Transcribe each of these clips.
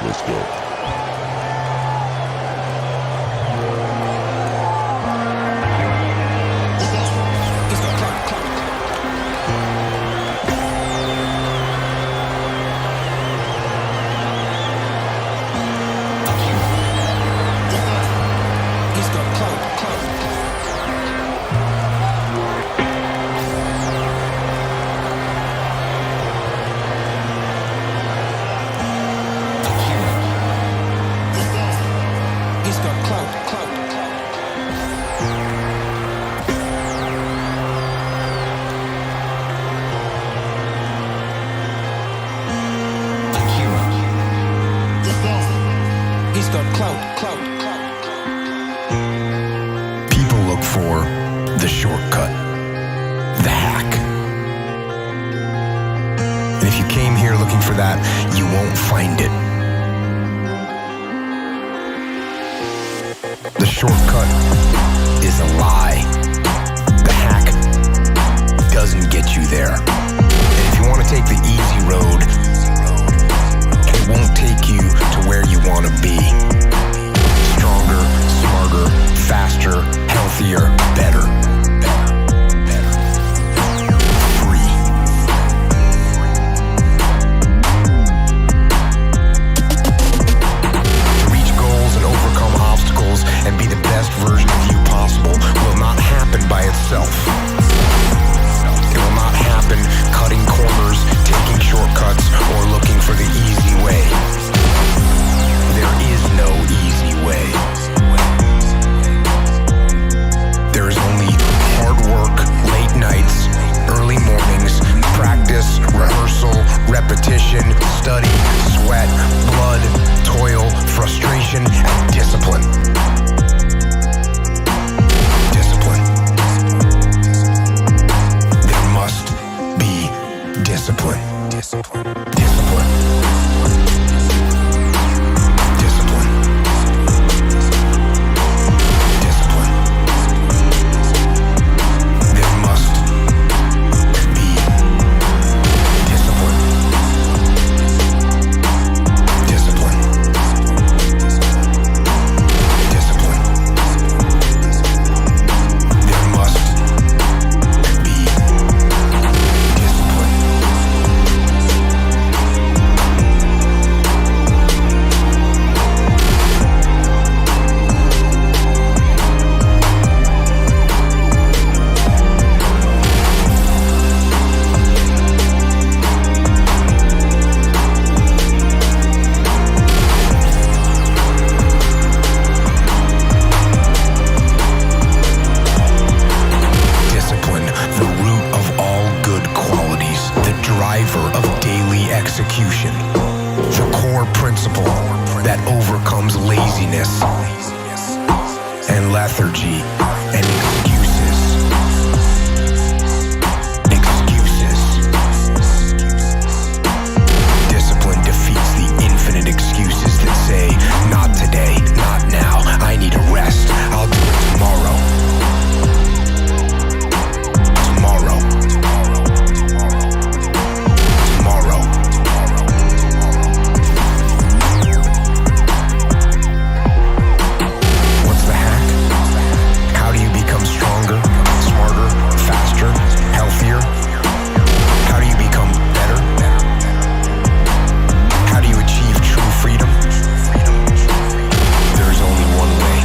Let's go. People look for the shortcut, the hack. And if you came here looking for that, you won't find it. The shortcut is a lie. The hack doesn't get you there. And if you want to take the easy road, it won't take you to where you want to be. Stronger, smarter, faster, healthier, better. Free. To reach goals and overcome obstacles and be the best version of you possible will not happen by itself. It will not happen cutting corners, taking shortcuts, or looking for the easy way. There is no easy way. There is only hard work, late nights, early mornings, practice, rehearsal, repetition, study, sweat, blood, toil, frustration, and discipline. Discipline. There must be discipline. Discipline. Discipline. Discipline. Discipline. There must be discipline. Discipline. Discipline. There must be discipline. Discipline, the root of all good qualities, the driver of daily execution, the core principle that overcomes laziness and lethargy and excuses. Excuses. Discipline defeats the infinite excuses that say, not today, not now, I need a rest, I'll do it tomorrow. Tomorrow. Tomorrow. What's the hack? How do you become stronger, smarter, faster, healthier? How do you become better? How do you achieve true freedom? There is only one way.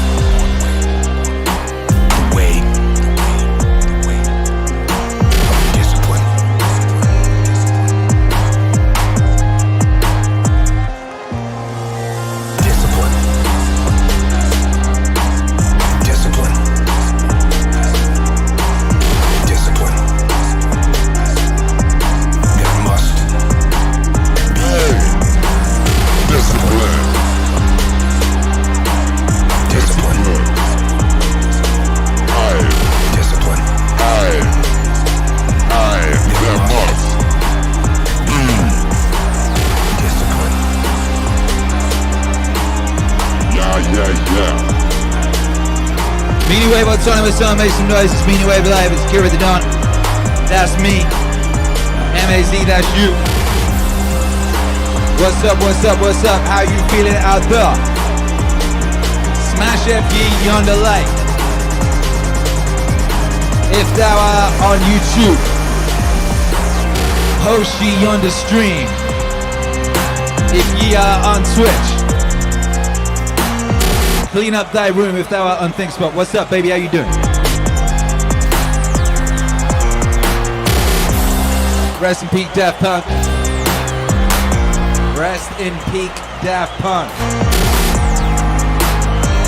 The way of discipline. Discipline. Discipline. Discipline. There must be discipline. Discipline. Discipline. There must be discipline. Meaningwave autonomous sound, make some noise. It's Meaningwave live. It's Akira the Dawn. That's me. MAZ, that's you. What's up, what's up, what's up? How you feeling out there? Smash up ye yonder light. If thou art on YouTube, post ye yonder stream. If ye are on Twitch, clean up thy room if thou art on ThinkSpot. What's up, baby? How you doing? Rest in peak, Daft Punk. Rest in peak, Daft Punk.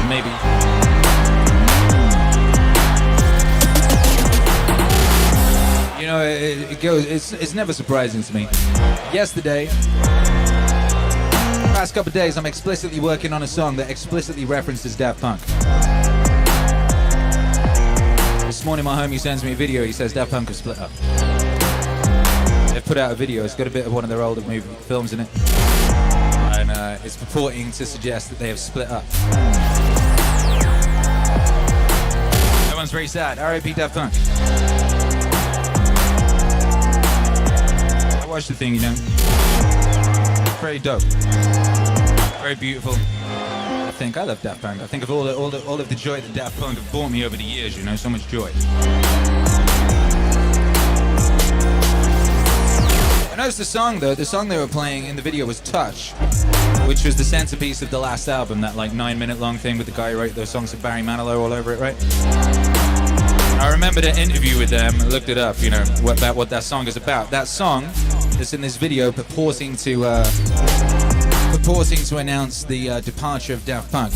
Maybe. You know, it goes. It's never surprising to me. Yesterday, past couple of days, I'm explicitly working on a song that explicitly references Daft Punk. This morning, my homie sends me a video. He says Daft Punk have split up. They've put out a video. It's got a bit of one of their older movie films in it, and it's purporting to suggest that they have split up. Everyone's very sad. R.I.P. Daft Punk. I watched the thing, you know. Very dope. Very beautiful. I love Daft Punk. I think of all of the joy that Daft Punk have brought me over the years, you know, so much joy. I noticed the song though, the song they were playing in the video was Touch, which was the centerpiece of the last album, that like 9-minute long thing with the guy who wrote those songs with Barry Manilow all over it, right? I remembered an interview with them, looked it up, you know, what that song is about. That song that's in this video purporting to announce the departure of Daft Punk.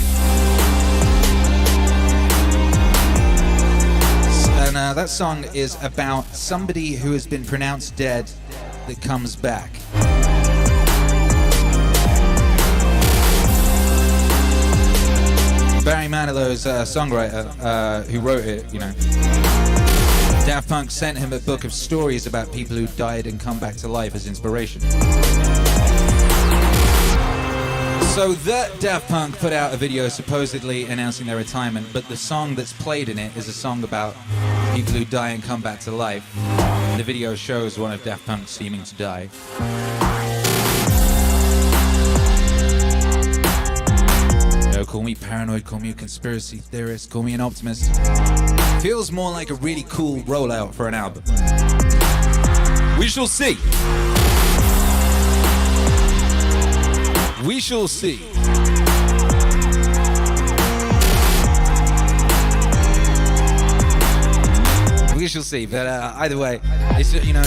And that song is about somebody who has been pronounced dead that comes back. Barry Manilow's songwriter who wrote it, you know. Daft Punk sent him a book of stories about people who died and come back to life as inspiration. So that Daft Punk put out a video supposedly announcing their retirement, but the song that's played in it is a song about people who die and come back to life. The video shows one of Daft Punk seeming to die. You know, call me paranoid, call me a conspiracy theorist, call me an optimist. Feels more like a really cool rollout for an album. We shall see. We shall see. We shall see, but either way, it's, you know,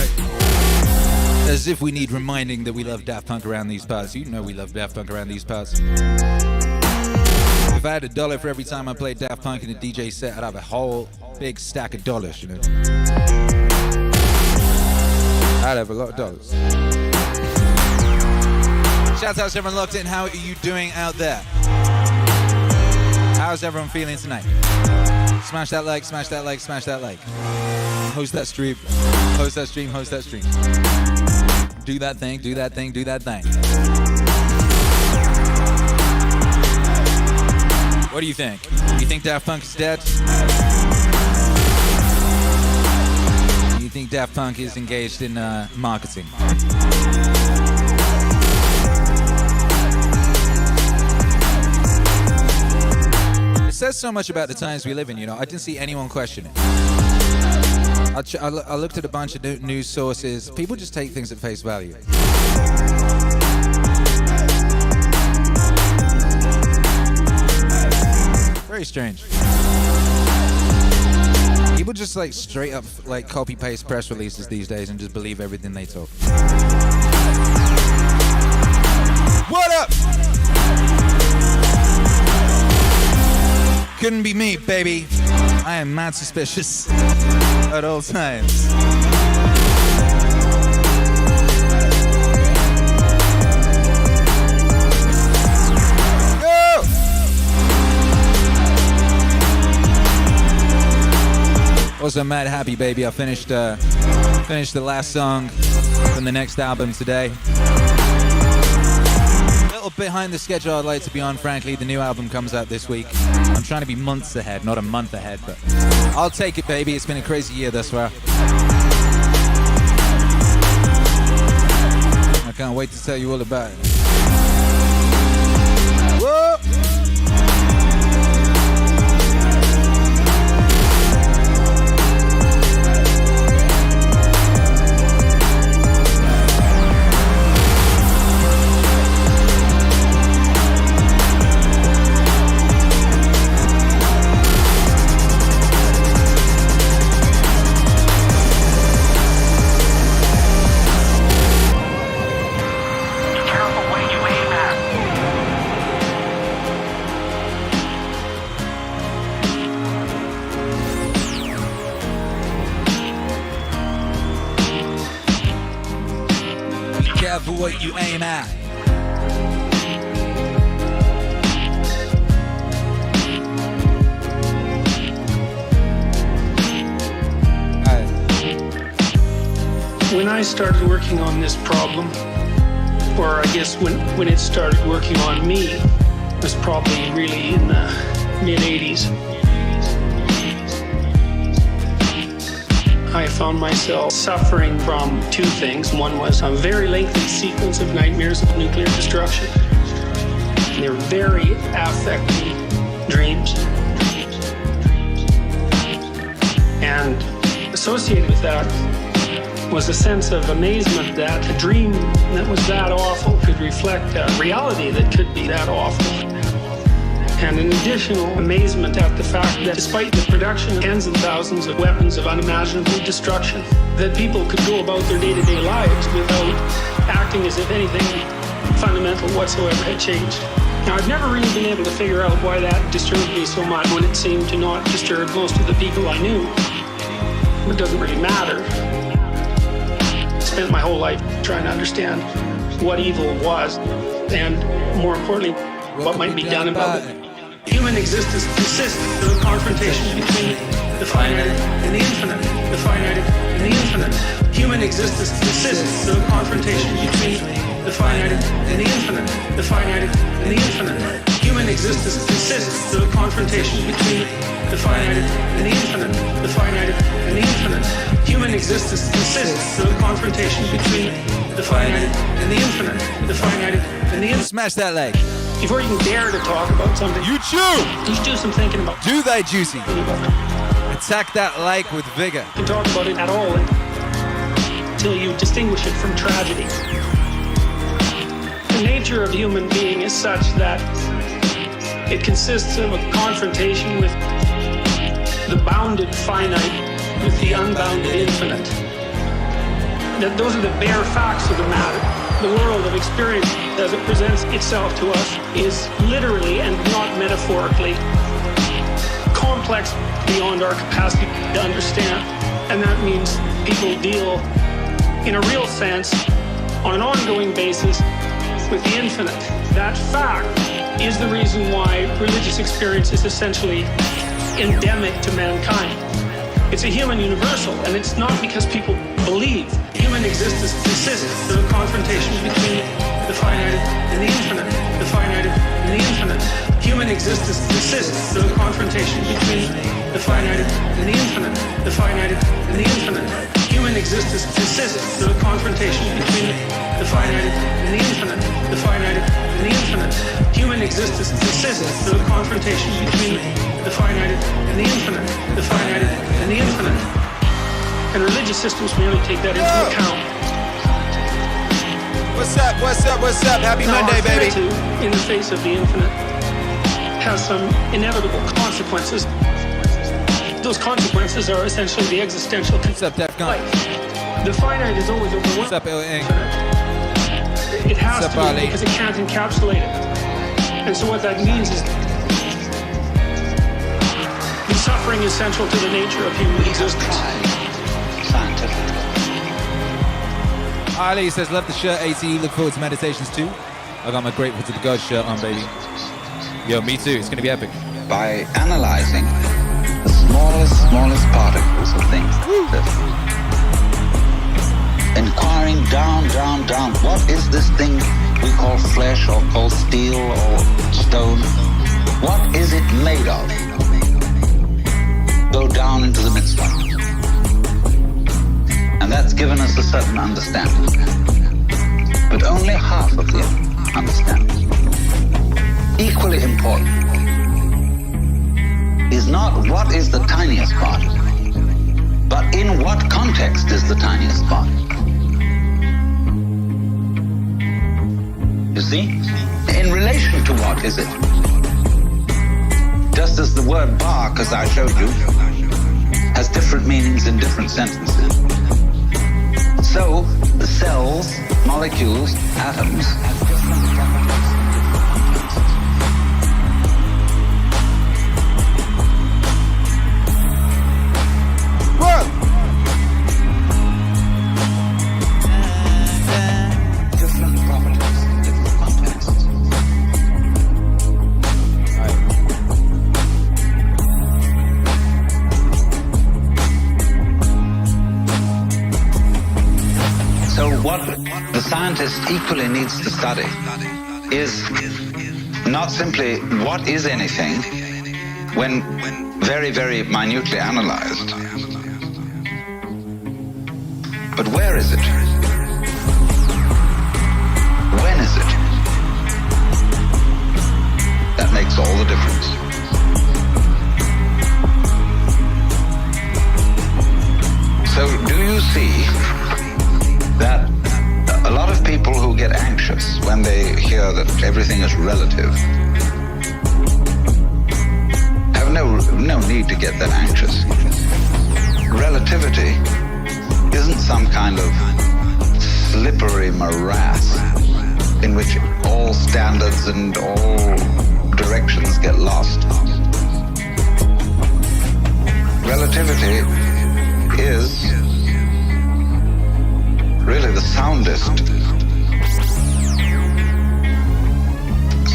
as if we need reminding that we love Daft Punk around these parts. You know we love Daft Punk around these parts. If I had $1 for every time I played Daft Punk in a DJ set, I'd have a whole big stack of dollars, you know. I'd have a lot of dollars. Shout out to everyone locked in. How are you doing out there? How's everyone feeling tonight? Smash that like, smash that like, smash that like. Host that stream. Host that stream, host that stream. Do that thing, do that thing, do that thing. What do you think? You think Daft Punk is dead? Do you think Daft Punk is engaged in marketing? It says so much about the times we live in, you know. I didn't see anyone question it. I looked at a bunch of news sources. People just take things at face value. Very strange. People just like straight up like copy paste press releases these days and just believe everything they talk. What up? Couldn't be me, baby. I am mad suspicious at all times. Go! Also mad happy, baby. I finished the last song from the next album today. A little behind the schedule I'd like to be on, frankly. The new album comes out this week. I'm trying to be months ahead, not a month ahead, but I'll take it, baby. It's been a crazy year thus far. I can't wait to tell you all about it. careful what you aim at. When I started working on this problem, or I guess when it started working on me, was probably really in the mid-'80s. I found myself suffering from two things. One was a very lengthy sequence of nightmares of nuclear destruction. They're very affecting dreams. And associated with that was a sense of amazement that a dream that was that awful could reflect a reality that could be that awful. And an additional amazement at the fact that despite the production of tens and thousands of weapons of unimaginable destruction, that people could go about their day-to-day lives without acting as if anything fundamental whatsoever had changed. Now, I've never really been able to figure out why that disturbed me so much when it seemed to not disturb most of the people I knew. It doesn't really matter. Spent my whole life trying to understand what evil was and, more importantly, what might be done about it. Human existence consists of a confrontation between the finite and the infinite. The finite and the infinite. Human existence consists of a confrontation between the finite and the infinite. The finite and the infinite. Human existence consists of a confrontation between the finite and the infinite. The finite and the infinite. Human existence consists of a confrontation between the finite and the infinite. The finite and the infinite. Smash that leg. Before you can dare to talk about something, You chew! you should do some thinking about Do thy juicy. it. Attack that like with vigor. You can talk about it at all until you distinguish it from tragedy. The nature of human being is such that it consists of a confrontation with the bounded finite with the unbounded infinite. That those are the bare facts of the matter. The world of experience as it presents itself to us is literally and not metaphorically complex beyond our capacity to understand. And that means people deal in a real sense on an ongoing basis with the infinite. That fact is the reason why religious experience is essentially endemic to mankind. It's a human universal, and it's not because people believe. Human existence consists of a confrontation between the finite and the infinite. The finite and the infinite. Human existence consists of a confrontation between the finite and the infinite. The finite and the infinite. Human existence consists of a confrontation between the finite and the infinite. The finite and the infinite. Human existence consists of a confrontation between the finite and the infinite. The finite and the infinite. And religious systems merely take that into account. What's up, what's up, what's up? Happy Now, Monday, our baby. attitude in the face of the infinite has some inevitable consequences. Those consequences are essentially the existential What's up, Daft? life. The finite is always overwhelming. What's up, Willink? It has What's to up, be Ali? because it can't encapsulate it. And so what that means is the suffering is central to the nature of human existence. Ali says, love the shirt, AT. Look forward to meditations too. I got my Grateful to the Gods shirt on, baby. Yo, me too. It's gonna be epic. By analyzing the smallest particles of things, inquiring down, what is this thing we call flesh or call steel or stone? What is it made of? Go down into the midst of it. And that's given us a certain understanding, but only half of the understanding. Equally important is not what is the tiniest part, but in what context is the tiniest part. You see? In relation to what is it? Just as the word bark, as I showed you, has different meanings in different sentences. So, the cells, molecules, atoms what the scientist equally needs to study is not simply what is anything when very, very minutely analyzed, but where is it? When is it? That makes all the difference. So do you see that a lot of people who get anxious when they hear that everything is relative have no need to get that anxious. Relativity isn't some kind of slippery morass in which all standards and all directions get lost. Relativity is really the soundest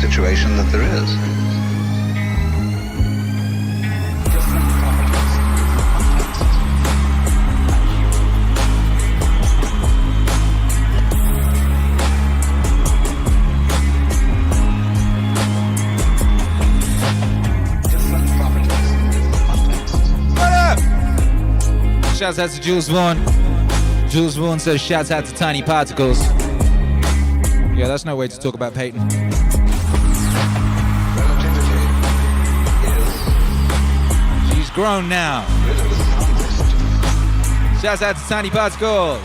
situation that there is. Shouts out to Jules Vaughn. Jules Vaughn says shouts out to Tiny Particles. Yeah, that's no way to talk about Peyton. She's grown now. Shouts out to Tiny Particles.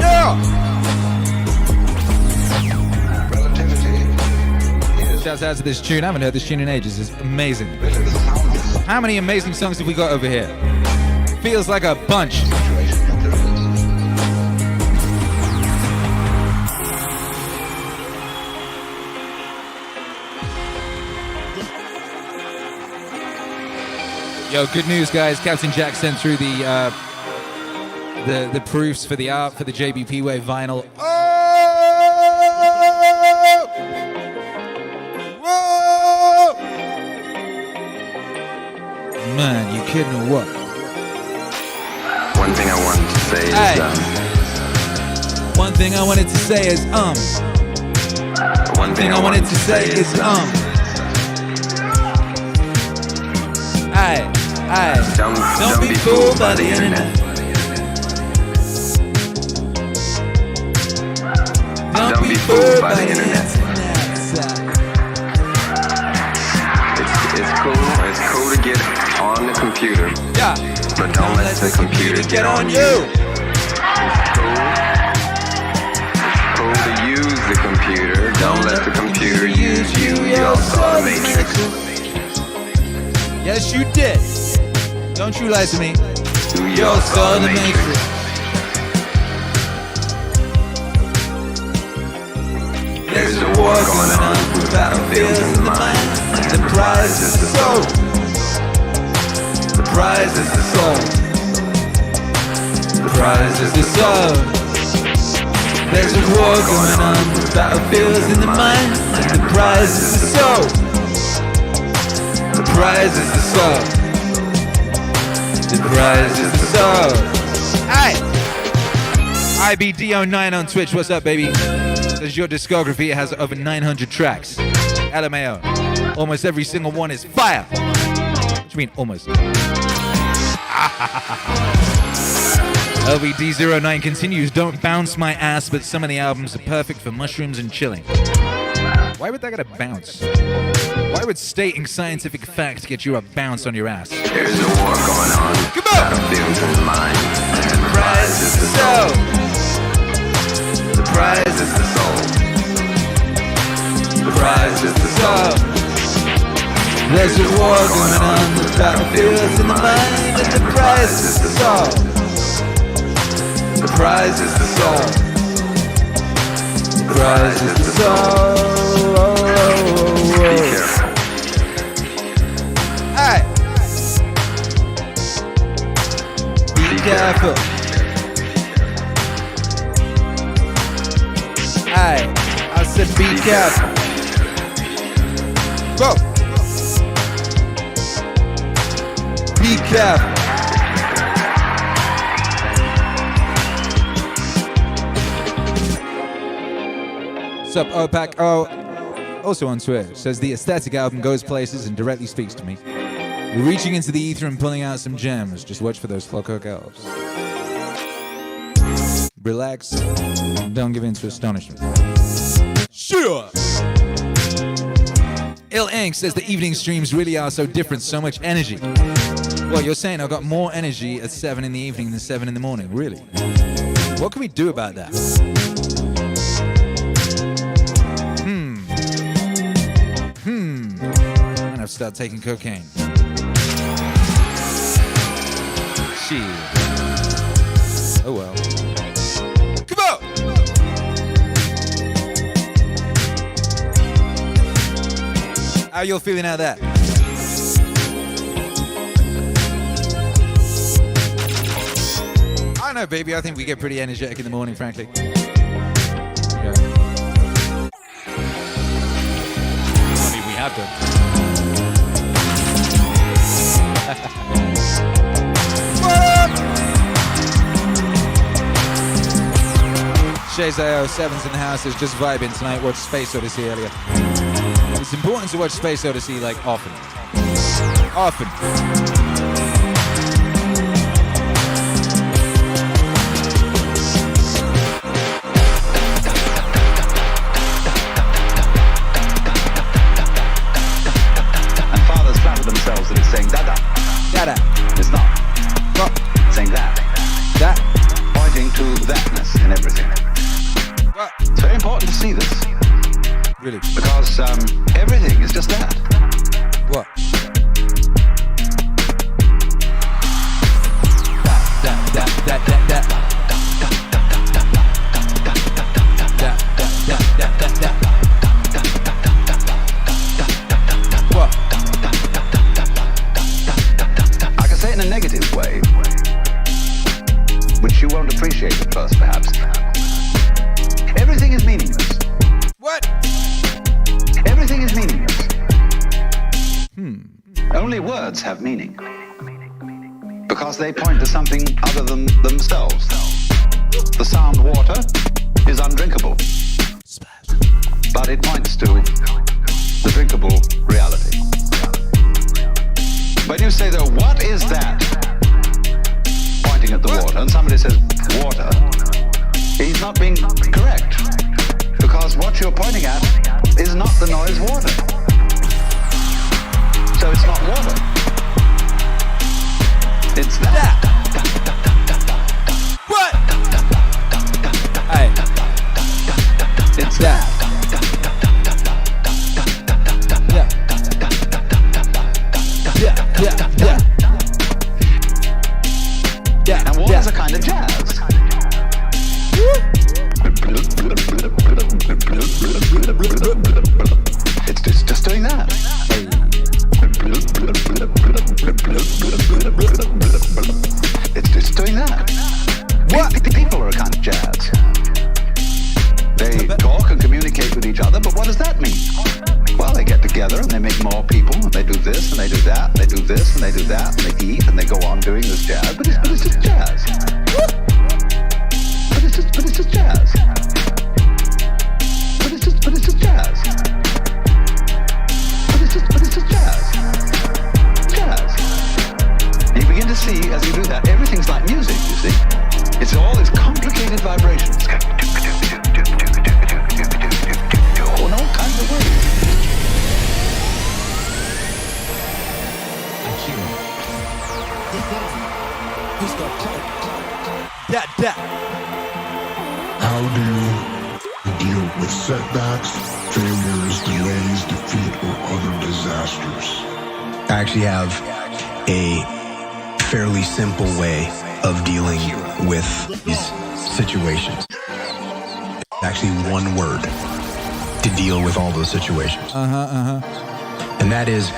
Yeah! Shouts out to this tune. I haven't heard this tune in ages. It's amazing. How many amazing songs have we got over here? Feels like a bunch. Yo, good news, guys. Captain Jack sent through the proofs for the art for the JBP Wave vinyl. Oh! Whoa! Man, you kidding or what? One thing I wanted to say is One thing I wanted to say is One thing I wanted to say is Don't be fooled by the internet. Don't be fooled by the internet. It's cool to get on the computer. Yeah. But don't let the computer get on you. It's cool to use the computer. Don't let the computer use you. You all saw the Matrix. Yes, you did. Don't you lie to me. You all saw the Matrix. There's a war going on with battlefields in the mind. The prize is the soul. The prize is the soul. The prize is the soul. There's a war going on with battlefields in the mind. The prize is the soul. The prize is the soul. The prize is the soul. Hey! IBD09 on Twitch. What's up, baby? Says your discography has over 900 tracks. LMAO. Almost every single one is fire. What do you mean, almost? LVD09 continues. Don't bounce my ass, but some of the albums are perfect for mushrooms and chilling. Why would that get a bounce? Why would stating scientific facts get you a bounce on your ass? There's a war going on. Come on! Battlefields in the mind. And the prize is the soul. The prize is the soul. The prize is the soul. There's a war going on. The battlefields in the mind, and the prize is the soul. The prize is the soul. The prize is the soul. Be careful. Hey! Be careful. Hey, I said be careful. Go. Be careful. What's up, OPAC? Oh, also on Twitter, says the aesthetic album goes places and directly speaks to me. We're reaching into the ether and pulling out some gems. Just watch for those clockwork elves. Relax. Don't give in to astonishment. Sure. Ill Ink says the evening streams really are so different, so much energy. Well, you're saying I've got more energy at 7 in the evening than 7 in the morning, really? What can we do about that? I'm gonna have to start taking cocaine. Shit. Oh well. Come on! How you all feeling out there? I don't know, baby. I think we get pretty energetic in the morning, frankly. Yeah. I mean, we have done. Shazo 7's in the house is just vibing tonight. Watched Space Odyssey earlier. It's important to watch Space Odyssey like often. Often. And fathers flatter themselves that it's saying dada. Dada. It's not. What? It's saying that. That. Pointing to thatness in everything. What? It's very important to see this. Really? Because everything is just that. What? What? I can say it in a negative way, which you won't appreciate at first, perhaps. Everything is meaningless. What? Everything is meaningless. Only words have meaning. Because they point to something other than themselves. The sound water is undrinkable. But it points to the drinkable reality. When you say though, what is that? Pointing at the water, and somebody says water, he's not being correct. Because what you're pointing at is not the noise water. So it's not water. It's that. What? Hey. It's that. Yeah. Yeah. And water's a kind of jazz. It's just doing that. It's just doing that. What? People are a kind of jazz. They talk and communicate with each other, but what does that mean? Well, they get together and they make more people, and they do this and they do that, and they do this and they do that, and they eat and they go on doing this jazz. But it's just jazz. But it's just jazz. But it's just jazz. But it's just jazz. Jazz. And you begin to see, as you do that, everything's like music, you see. It's all these complicated vibrations. In all kinds of ways. Akira. Who's got that? How do you deal with setbacks, failures, delays, defeat, or other disasters? I actually have a fairly simple way of dealing with these situations. Actually, one word to deal with all those situations. And that is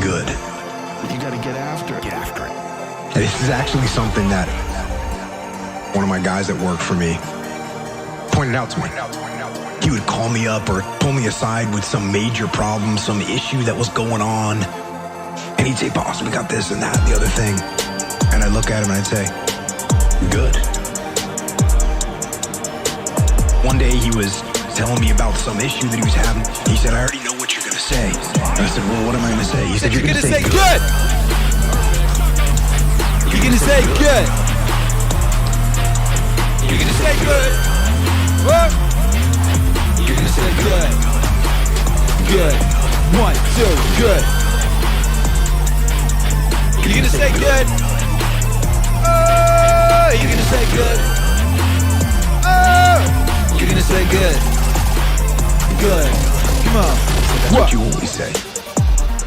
good. You gotta get after it. Get after it. And this is actually something that one of my guys that worked for me pointed out to me. He would call me up or pull me aside with some major problem, some issue that was going on. And he'd say, boss, we got this and that and the other thing. And I'd look at him and I'd say, good. One day he was telling me about some issue that he was having. He said, I already know what you're going to say. And I said, well, what am I going to say? He said, you're going to say good. You're gonna say good. You're gonna say good. What? You're gonna say good. Good. 1, 2, good. You're gonna say good. Oh, you're gonna say good. Oh, you're gonna say good. Good. Come on. That's what you always say.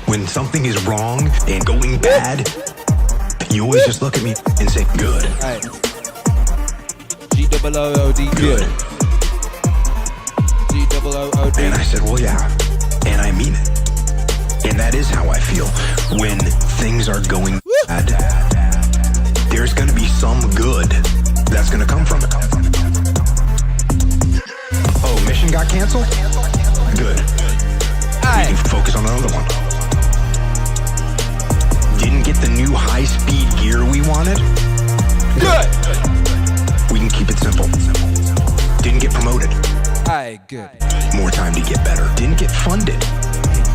When something is wrong and going bad, you always just look at me and say, good. Alright. G-O-O-O-D, good. G-O-O-O-D. And I said, well, yeah. And I mean it. And that is how I feel when things are going bad. There's going to be some good that's going to come from it. Oh, mission got canceled? Good. We can focus on another one. Didn't get the new high-speed gear we wanted? Good. We can keep it simple. Didn't get promoted? Aye, good. More time to get better. Didn't get funded?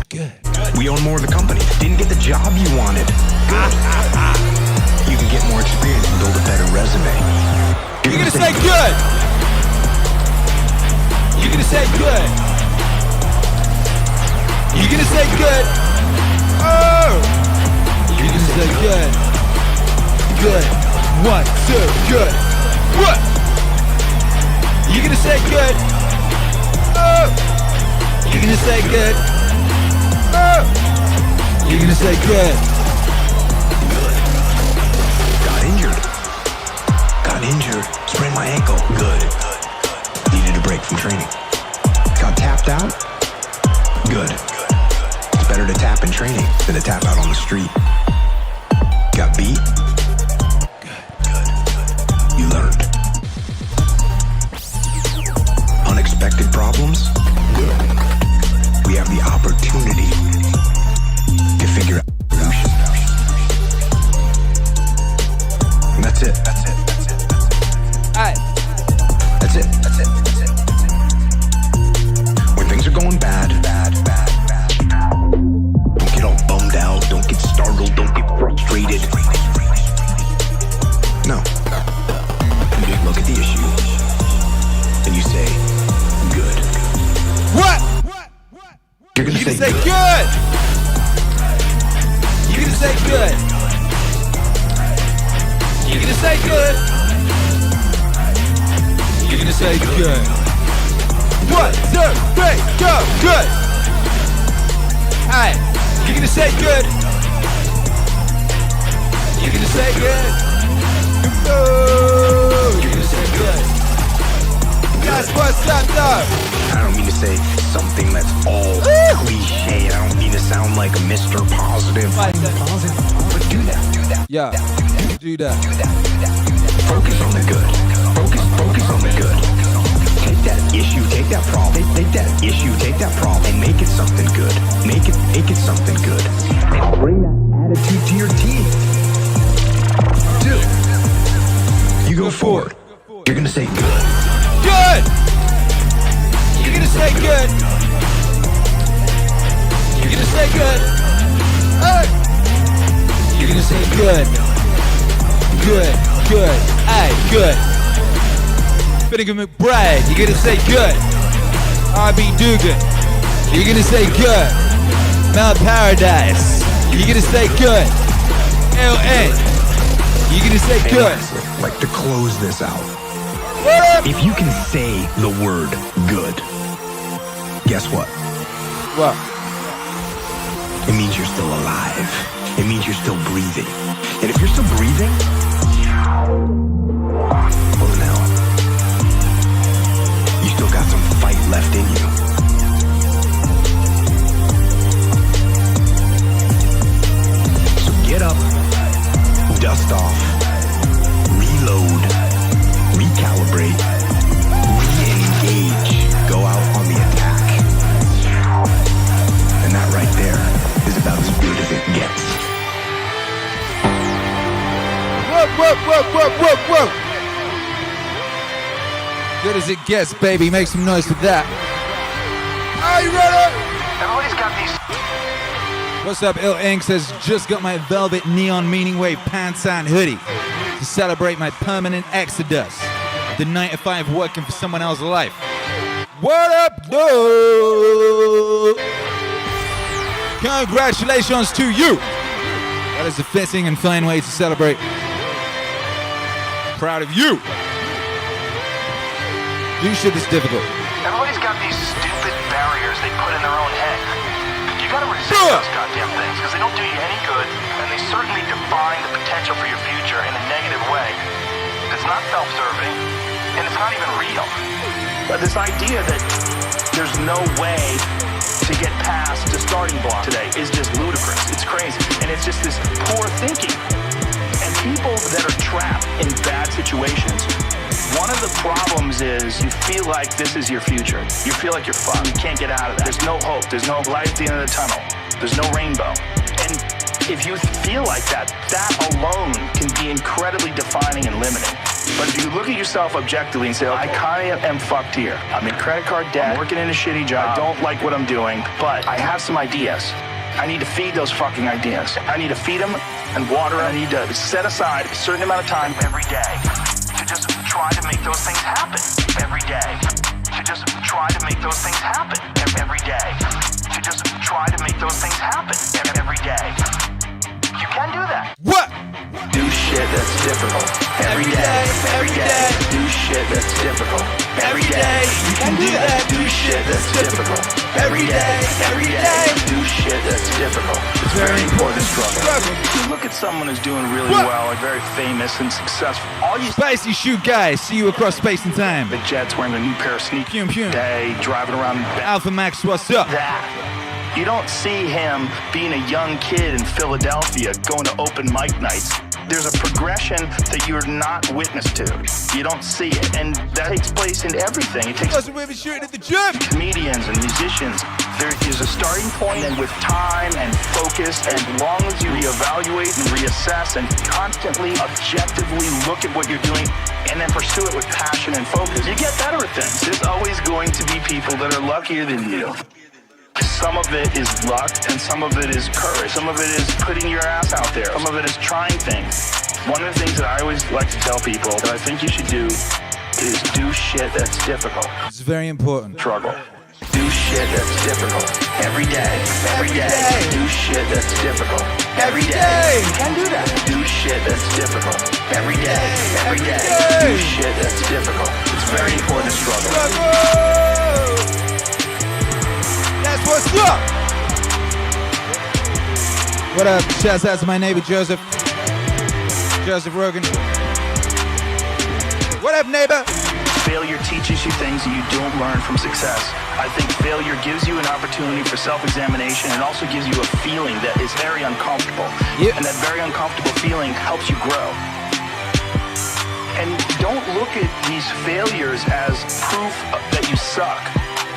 Good. We own more of the company. Didn't get the job you wanted? Good. You can get more experience and build a better resume. You're gonna say good. You're gonna say good. You're gonna say good. Oh! You're gonna say good. Good. 1, 2, good. What? You're gonna say good. Oh! You're gonna say good. Oh! You're gonna say good. Good. Got injured. Sprained my ankle. Good. Needed a break from training. Got tapped out. Good. It's better to tap in training than to tap out on the street. Got beat. Good. You learned. Unexpected problems. Good. We have the opportunity to figure out solutions. And that's it. Alright. That's it. When things are going bad, don't get all bummed out, don't get startled, don't get frustrated. No. You just look at the issue and you say, good. What? You're gonna say good. Good. You're gonna say good. You're gonna say good. You're gonna say good. 1, 2, 3, go. Good. Alright. You're gonna say good. You're gonna say good. Oh, you're gonna say good. That's what's up, though. I don't mean to say something that's all cliche. I don't mean to sound like Mr. Positive. Like that. But do that. Yeah. Do that. Focus on the good. Focus on the good. Take that issue, take that problem. Take that issue, take that problem, and make it something good. Make it something good. And bring that attitude to your team. Do. You go forward. You're gonna say good. Good! You're gonna say good. You're gonna say good. Hey! You're gonna say good. Good. Hey, good. Finnegan McBride, you're gonna say good. R.B. Dugan, you're gonna say good. Mount Paradise, you're gonna say good. L.A., you're gonna say good. And lastly, like to close this out. If you can say the word good, guess what? What? It means you're still alive. It means you're still breathing. And if you're still breathing, well then hell, you still got some fight left in you. So get up, dust off, reload, recalibrate, re-engage, go out on the attack. And that right there is about as good as it gets. Whoa. Good as it gets, baby. Make some noise for that. Are you ready? Everybody's got these. What's up, Ill Ink says, just got my velvet neon Meaningwave pants and hoodie to celebrate my permanent exodus. The 9 to 5 working for someone else's life. What up, dude? Congratulations to you. That is a fitting and fine way to celebrate. Proud of you. Do shit that's difficult. Everybody's got these stupid barriers they put in their own head. You gotta resist those goddamn things, because they don't do you any good, and they certainly define the potential for your future in a negative way. It's not self-serving, and it's not even real. But this idea that there's no way to get past the starting block today is just ludicrous. It's crazy. And it's just this poor thinking. And people that are trapped in bad situations, one of the problems is you feel like this is your future. You feel like you're fucked. You can't get out of that. There's no hope. There's no light at the end of the tunnel. There's no rainbow. And if you feel like that, that alone can be incredibly defining and limiting. But if you look at yourself objectively and say, I kind of am fucked here. I'm in credit card debt. I'm working in a shitty job. I don't like what I'm doing, but I have some ideas. I need to feed those fucking ideas. I need to feed them and water them. I need to set aside a certain amount of time every day to just try to make those things happen every day. To just try to make those things happen every day. To just try to make those things happen every day. You can do that. What? Do shit that's difficult every day. Every day. Do shit that's difficult every day. You can do that. Do shit that's difficult every day. Every day. Do shit that's difficult. It's very important struggle. You look at someone who's doing really well, like very famous and successful. All you Spicy shoot guy, see you across space and time. the Jets wearing a new pair of sneakers Pum pum. day, driving around Alpha Max, what's up? that. You don't see him being a young kid in Philadelphia going to open mic nights. There's a progression that you're not witness to. You don't see it. And that takes place in everything. It takes Wasn't we be shooting at the gym? comedians and musicians. There is a starting point, and with time and focus, and as long as you reevaluate and reassess and constantly, objectively look at what you're doing and then pursue it with passion and focus, you get better at things. There's always going to be people that are luckier than you. Some of it is luck, and some of it is courage. Some of it is putting your ass out there. Some of it is trying things. One of the things that I always like to tell people that I think you should do is do shit that's difficult. It's very important. Struggle. Do shit that's difficult every day. Every day. Do shit that's difficult every day. You can do that. Do shit that's difficult every day. Every day. Do shit that's difficult. It's very important to struggle. That's what's up. What up? Shouts out to my neighbor Joseph Rogan. What up, neighbor? Failure teaches you things that you don't learn from success. I think failure gives you an opportunity for self-examination and also gives you a feeling that is very uncomfortable. Yep. And that very uncomfortable feeling helps you grow. And don't look at these failures as proof that you suck.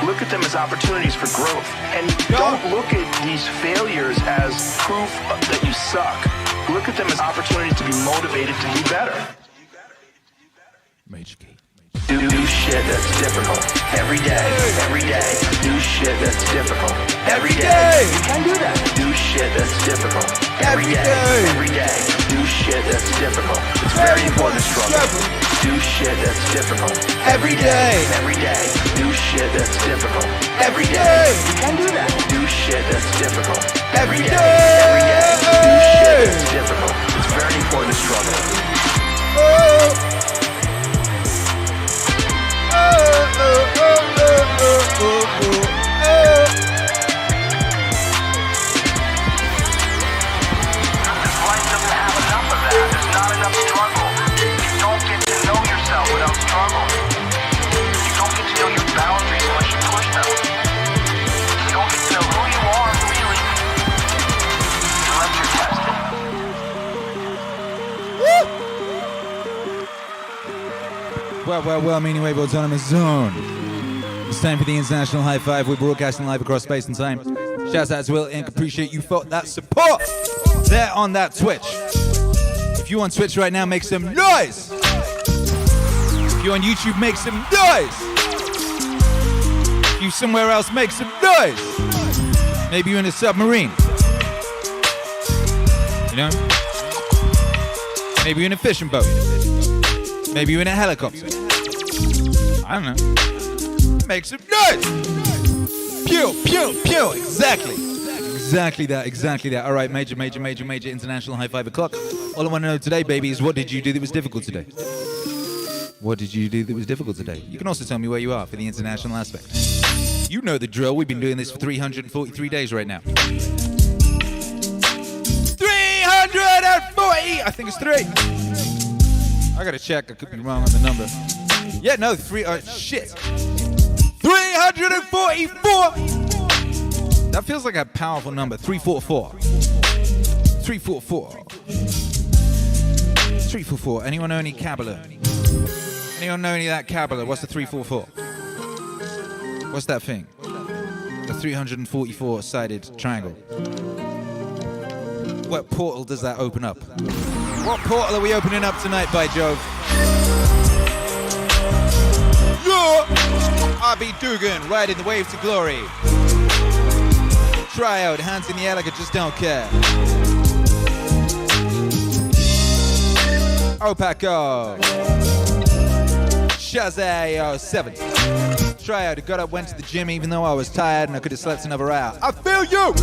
Look at them as opportunities for growth. And don't look at these failures as proof that you suck. Look at them as opportunities to be motivated to do better. Major key. Do shit that's difficult every day. Every day. Do shit that's difficult every day. You can do that. Do shit that's difficult every day. Every day. Do shit that's difficult. It's very important to struggle. Do shit that's difficult every day. Every day. Do shit that's difficult every day. You can do that. Do shit that's difficult every day. Every day. Do shit that's difficult. It's very important to struggle. Well, Meaningwave Autonomous Zone. It's time for the International High Five. We're broadcasting live across space and time. Shouts out to Willink. Appreciate you felt that support there on that Twitch. If you on Twitch right now, make some noise. If you're on YouTube, make some noise. If you somewhere else, make some noise. Maybe you're in a submarine. You know? Maybe you're in a fishing boat. Maybe you're in a helicopter. I don't know. Make some noise. Pew, pew, pew. Exactly. Exactly that. All right, major international high 5 o'clock. All I want to know today, baby, is what did you do that was difficult today? What did you do that was difficult today? You can also tell me where you are for the international aspect. You know the drill. We've been doing this for 343 days right now. 340! I think it's 3. I gotta check. I could be wrong on the number. Yeah, no, 3. Shit. 344! That feels like a powerful number. 344. 344. 344. Anyone know any Kabbalah? Anyone know any of that Kabbalah? What's the 344? What's that thing? The 344-sided triangle. What portal does that open up? What portal are we opening up tonight, by Jove? Yeah! R.B. Dugan, riding the wave to glory. Try out, hands in the air like I just don't care. Opaco. Shazay 7. Try out, got up, went to the gym even though I was tired and I could have slept another hour. I feel you!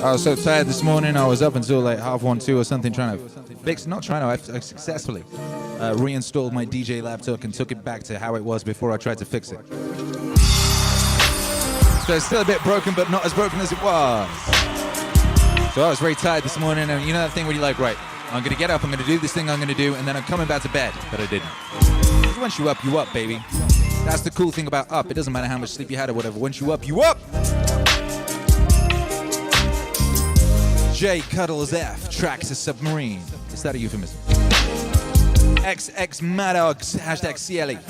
I was so tired this morning, I was up until like 1:30, 2 or something trying to fix, I successfully reinstalled my DJ laptop and took it back to how it was before I tried to fix it. So it's still a bit broken, but not as broken as it was. So I was very tired this morning, and you know that thing where you're like, right, I'm gonna get up, I'm gonna do this thing I'm gonna do, and then I'm coming back to bed, but I didn't. Once you up, baby. That's the cool thing about up. It doesn't matter how much sleep you had or whatever. Once you up, you up! J Cuddles F, tracks a submarine. Is that a euphemism? XX Maddox, hashtag CLE.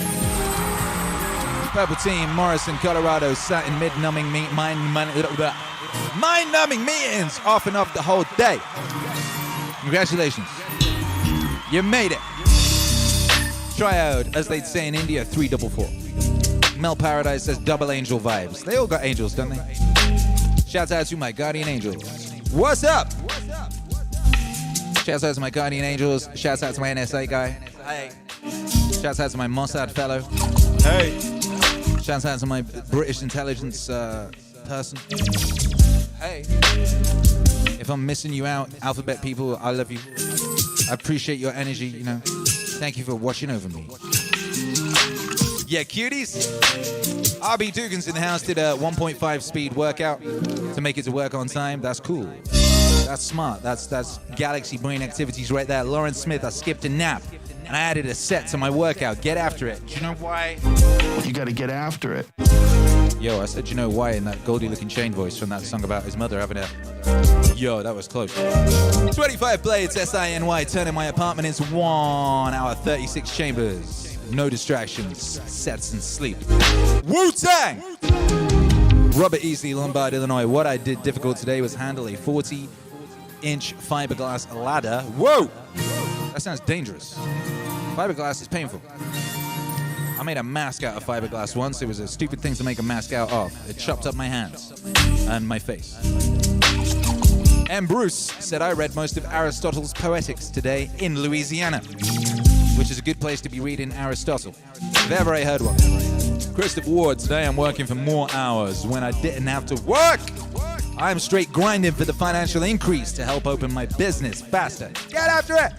Purple Team, Morrison, Colorado, sat in mind-numbing meetings off and off the whole day. Congratulations. You made it. Tryout, as they'd say in India, 344. Mel Paradise says double angel vibes. They all got angels, don't they? Shouts out to my guardian angels. What's up? Shouts out to my guardian angels. Shouts out to my NSA guy. Hey. Shouts out to my Mossad fellow. Hey. Shouts out to my British intelligence person. Hey. If I'm missing you out, alphabet people, I love you. I appreciate your energy, you know. Thank you for watching over me. Yeah, cuties. R.B. Dugan's in the house, did a 1.5 speed workout to make it to work on time. That's cool. That's smart. That's galaxy brain activities right there. Lauren Smith, I skipped a nap and I added a set to my workout. Get after it. Do you know why? You gotta get after it. Yo, I said, you know why, in that Goldie looking chain voice from that song about his mother having a... Yo, that was close. 25 blades, SINY, turning my apartment into 1 hour, 36 chambers. No distractions, sets and sleep. Wu-Tang! Robert Easley, Lombard, Illinois. What I did difficult today was handle a 40-inch fiberglass ladder. Whoa! That sounds dangerous. Fiberglass is painful. I made a mask out of fiberglass once. It was a stupid thing to make a mask out of. It chopped up my hands and my face. M. Bruce said, I read most of Aristotle's Poetics today in Louisiana, which is a good place to be reading Aristotle, if ever I heard one. Christopher Ward, today I'm working for more hours when I didn't have to work. I'm straight grinding for the financial increase to help open my business faster. Get after it!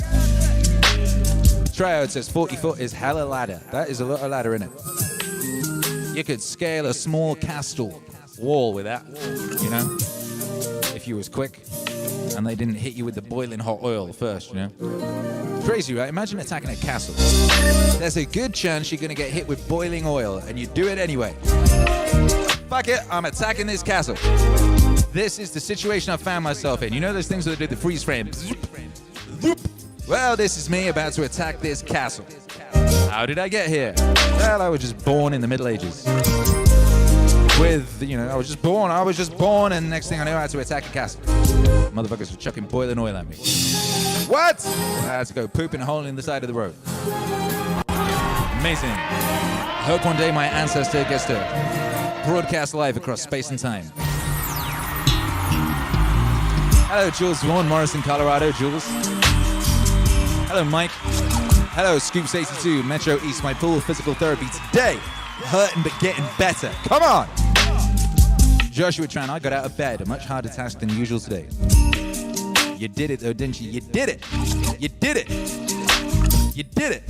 Tryout says 40 foot is hella ladder. That is a lot of ladder in it. You could scale a small castle wall with that, you know, if you was quick and they didn't hit you with the boiling hot oil first, you know. Crazy, right? Imagine attacking a castle. There's a good chance you're gonna get hit with boiling oil and you do it anyway. Fuck it, I'm attacking this castle. This is the situation I found myself in. You know those things that do the freeze frame? Well, this is me about to attack this castle. How did I get here? Well, I was just born in the Middle Ages. with, I was just born, and next thing I know, I had to attack a castle. Motherfuckers were chucking boiling oil at me. What? I had to go poop in a hole in the side of the road. Amazing. I hope one day my ancestor gets to broadcast live across space and time. Hello, Jules Vaughan, Morrison, Colorado. Jules. Hello, Mike. Hello, Scoops82, Metro East. My pool physical therapy today. Hurting but getting better. Come on. Joshua Tran, I got out of bed. A much harder task than usual today. You did it, though, didn't you? You did it. You did it. You did it.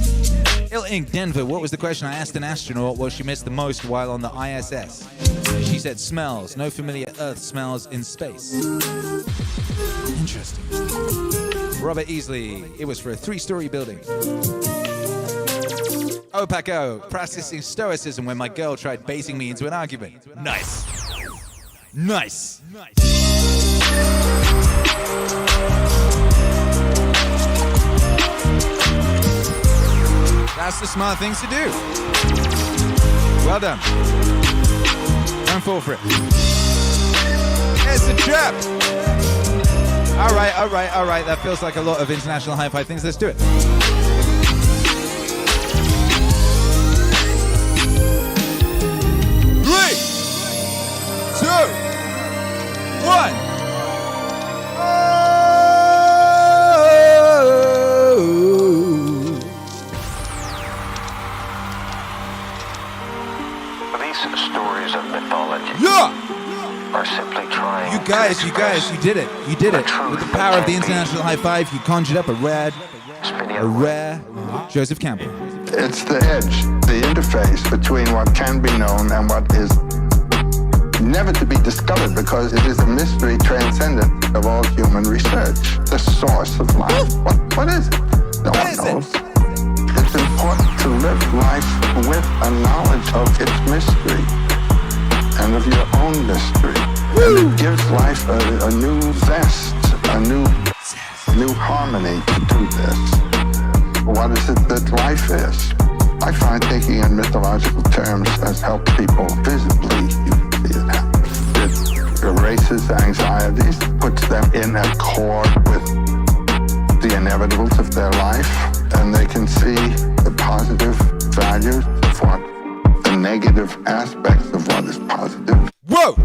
Ill Ink Denver, what was the question I asked an astronaut what she missed the most while on the ISS? She said smells. No familiar Earth smells in space. Interesting. Robert Easley, it was for a 3-story building. Oh, Paco, practicing Stoicism when my girl tried baiting me into an argument. Nice. Nice. That's the smart things to do. Well done. Don't fall for it. It's a trap. All right. That feels like a lot of international high five things. Let's do it. 3, 2, 1. These stories of mythology are simply trying. You guys, you did it. You did it. With the power of the international high five, you conjured up a rare Joseph Campbell. It's the edge, the interface between what can be known and what is never to be discovered, because it is a mystery transcendent of all human research. The source of life. What is it? No one knows. It's important to live life with a knowledge of its mystery and of your own mystery. And it gives life a new zest, a new harmony to this. What is it that life is? I find thinking in mythological terms has helped people visibly. It erases anxieties, puts them in accord with the inevitables of their life, and they can see the positive values of what, the negative aspects of what is positive. Whoa!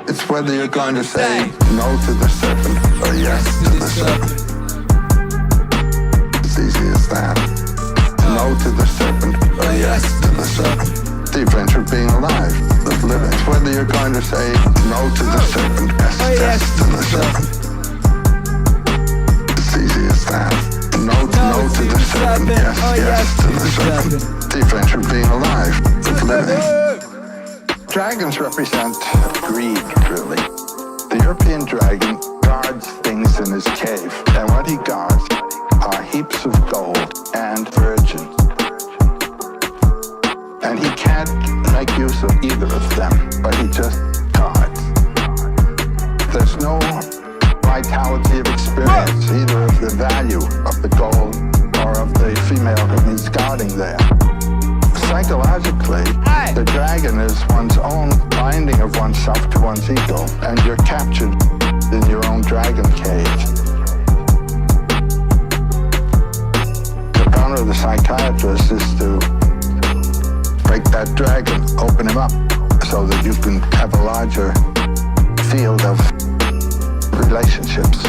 It's whether you're going to say no to the serpent or yes to the serpent. It's easy as that. No to the serpent or yes to the serpent. The adventure of being alive, of living. It's whether you're going to say no to the serpent, yes to the serpent. It's easy as that. No to the serpent, yes to the serpent. The adventure of being alive, of living. Dragons represent greed, really. The European dragon guards things in his cave, and what he guards are heaps of gold and virgins. And he can't make use of either of them, but he just guards. There's no vitality of experience, either of the value of the gold or of the female whom he's guarding there. Psychologically, the dragon is one's own binding of oneself to one's ego, and you're captured in your own dragon cage. The power of the psychiatrist is to break that dragon, open him up, so that you can have a larger field of relationships.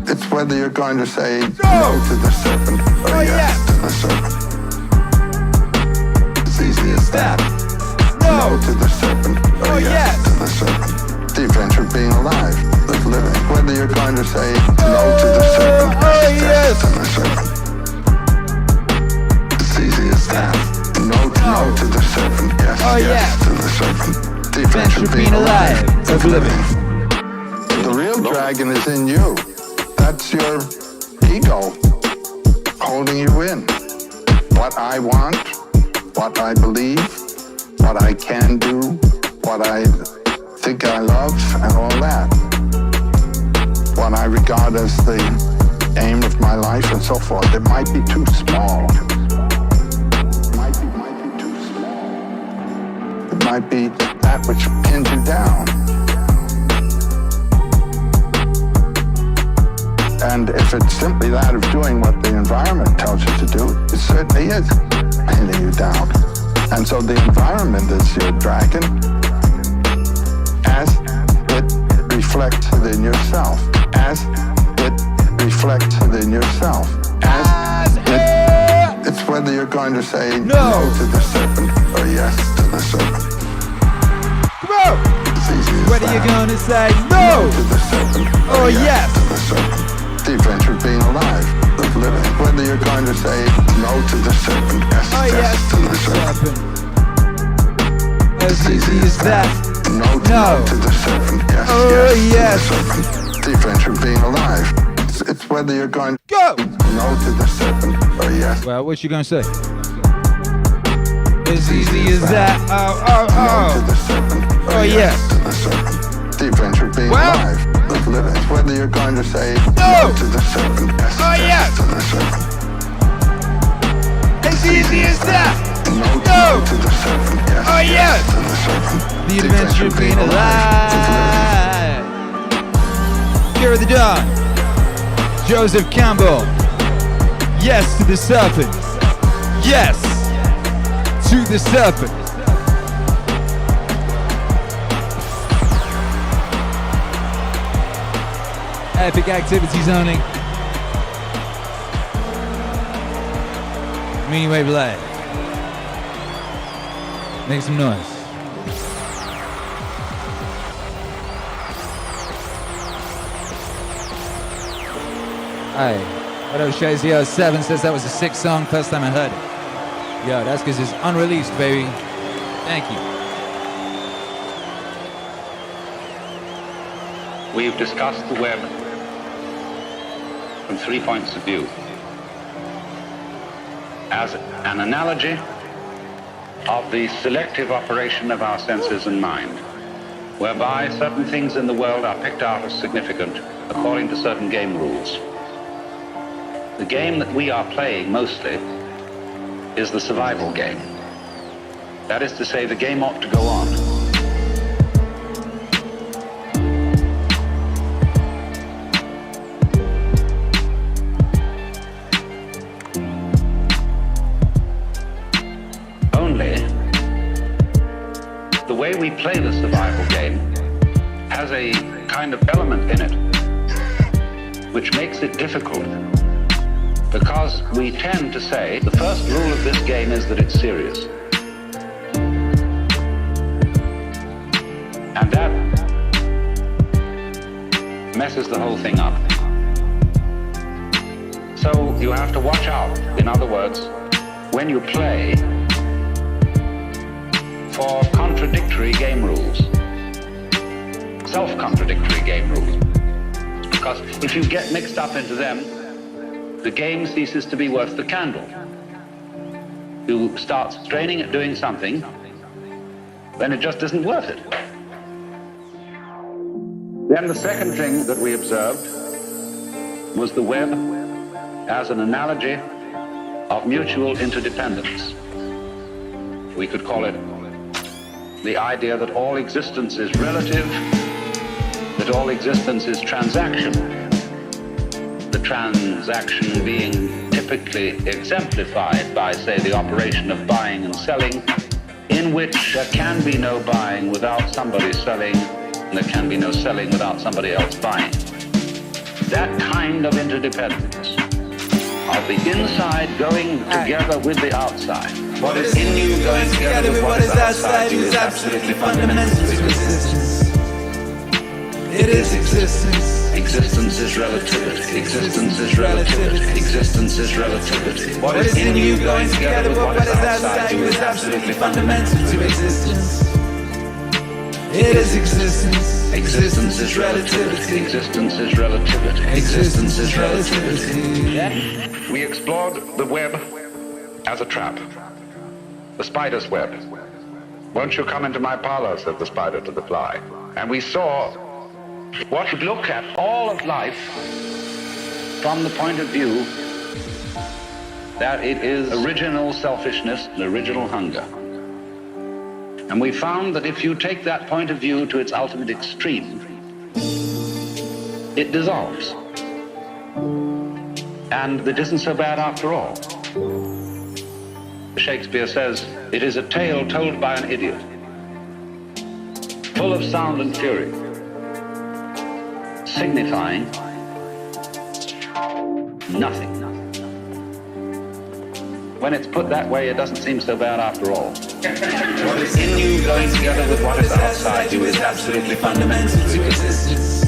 It's whether you're going to say no to the serpent or yes to the serpent. It's easy as that. No to the serpent or yes to the serpent. The adventure of being alive, of living. Whether you're going to say no to the serpent or yes to the serpent. It's easy as that. No to the serpent, yes to the serpent. The adventure of being alive, of living. The real dragon is in you. That's your ego holding you in. What I want, what I believe, what I can do, what I think I love, and all that. What I regard as the aim of my life and so forth. It might be too small. It might be that which pins you down. And if it's simply that of doing what the environment tells you to do, it certainly is pinning you down. And so the environment is your dragon as it reflects within yourself. As it reflects within yourself. It's whether you're going to say no to the serpent or yes to the serpent. Come on! It's easy as Whether that. you're gonna say no To the serpent or yes to the serpent. The adventure of being alive, of living. Whether you're going to say no to the serpent, yes to the serpent. As easy as that. No to the serpent, yes to the serpent. The adventure of being alive. It's whether you're going to go no to the serpent or yes. Well, what you gonna say? As easy as that. No to the serpent Oh yes. To the serpent. The adventure of being alive, of living. It's whether you're going to say no to the serpent, yes to the serpent. As easy as that. No to the serpent, yes to the serpent. The adventure of being alive. Here are the dawn. Joseph Campbell. Yes to the serpent. Yes to the serpent. Epic activity zoning. Meaningwave Live. Make some noise. Hey, what up, Shazio 7 says that was a sick song, first time I heard it. Yo, that's because it's unreleased, baby. Thank you. We've discussed the web from 3 points of view. As an analogy of the selective operation of our senses and mind, whereby certain things in the world are picked out as significant according to certain game rules. The game that we are playing mostly is the survival game. That is to say, the game ought to go on. Only the way we play the survival game has a kind of element in it which makes it difficult, because we tend to say the first rule of this game is that it's serious. And that messes the whole thing up. So you have to watch out, in other words, when you play, for contradictory game rules, self-contradictory game rules. Because if you get mixed up into them, the game ceases to be worth the candle. You start straining at doing something, then it just isn't worth it. Then the second thing that we observed was the web as an analogy of mutual interdependence. We could call it the idea that all existence is relative, that all existence is transaction. The transaction being typically exemplified by, say, the operation of buying and selling, in which there can be no buying without somebody selling, and there can be no selling without somebody else buying. That kind of interdependence, of the inside going together with the outside. What is in you going together with what is outside you is absolutely fundamental to existence. It is existence. Existence is relativity. Existence is relativity. Existence is relativity. What is in you going together with what is outside you is absolutely fundamental to existence. It is existence. Existence is relativity. Existence is relativity. Existence is relativity. We explored the web as a trap. The spider's web. Won't you come into my parlor, said the spider to the fly. And we saw what would look at all of life from the point of view that it is original selfishness and original hunger. And we found that if you take that point of view to its ultimate extreme, it dissolves. And it isn't so bad after all. Shakespeare says, it is a tale told by an idiot, full of sound and fury, signifying nothing. When it's put that way, it doesn't seem so bad after all. What is in you going together with what is outside you is absolutely fundamental to existence.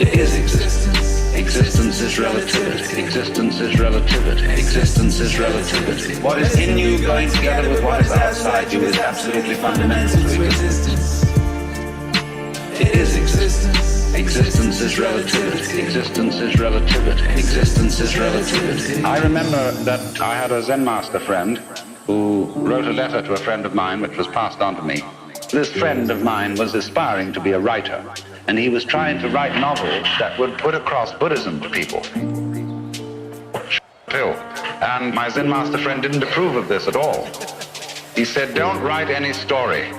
It is existence. Existence is relativity. Existence is relativity. Existence is relativity. What is in you going together with what is outside you is absolutely fundamental to existence. It is existence. Existence is relativity. Existence is relativity. Existence is relativity. I remember that I had a Zen master friend who wrote a letter to a friend of mine which was passed on to me. This friend of mine was aspiring to be a writer, and he was trying to write novels that would put across Buddhism to people. And my Zen master friend didn't approve of this at all. He said, don't write any story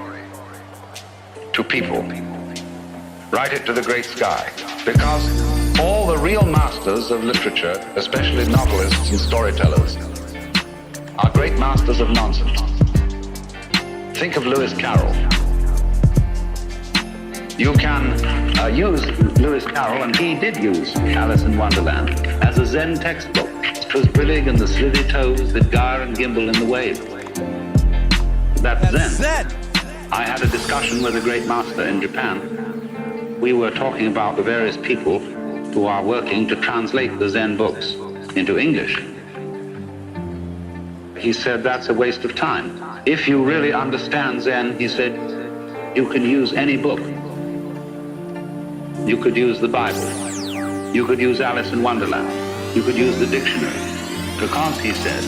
to people. Write it to the great sky. Because all the real masters of literature, especially novelists and storytellers, are great masters of nonsense. Think of Lewis Carroll. You can use Lewis Carroll, and he did use Alice in Wonderland, as a Zen textbook. 'Twas brillig and the slithy toes that gyre and gimble in the wave. That's Zen. I had a discussion with a great master in Japan. We were talking about the various people who are working to translate the Zen books into English. He said, that's a waste of time. If you really understand Zen, he said, you can use any book. You could use the Bible. You could use Alice in Wonderland. You could use the dictionary. Because, he said,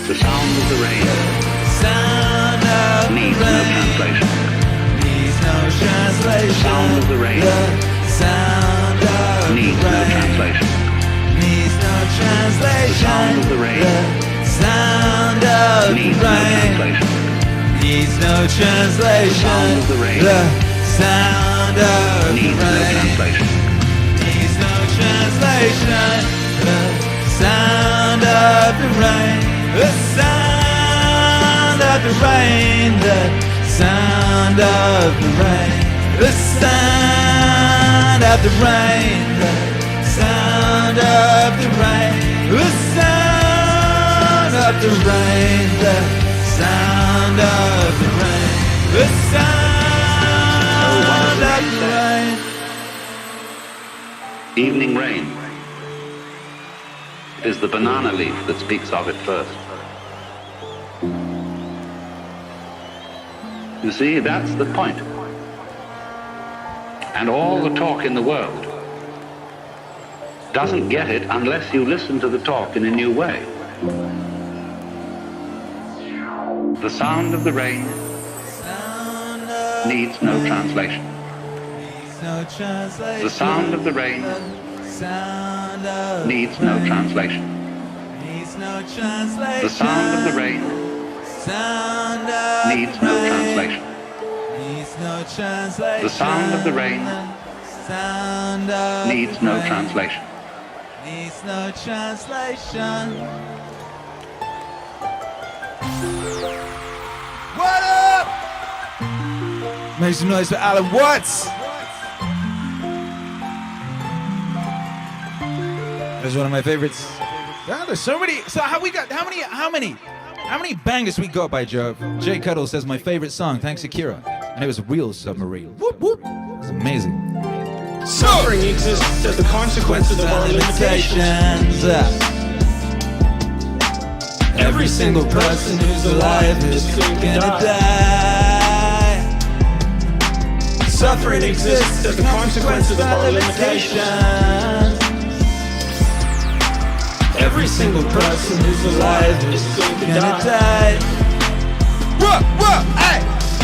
the sound of the rain needs no translation. The sound of the rain needs no translation. The sound of the rain needs no translation. Sound of the rain. Sound of the rain. Needs no translation. Sound of the rain. The sound of the rain. The sound of the rain. The sound of the rain. The sound of the rain. The sound of the rain. The sound of the rain. The sound of the rain. Evening rain. It is the banana leaf that speaks of it first. You see, that's the point. And all the talk in the world doesn't get it unless you listen to the talk in a new way. The sound of the rain needs no translation. The sound of the rain needs no translation. The sound of the rain needs no translation. The sound of the rain needs no translation. Needs no translation. What up? Make some noise for Alan Watts. That's one of my favorites. Yeah, there's so many. So how many bangers we got by Joe? Jay Cuddle says my favorite song, thanks Akira. And it was Real Submarine. Whoop whoop. It was amazing. Suffering exists as the consequences of our limitations. Every single person who's alive is gonna die. Suffering exists as the consequences of our limitations. Every single person who's alive is gonna die.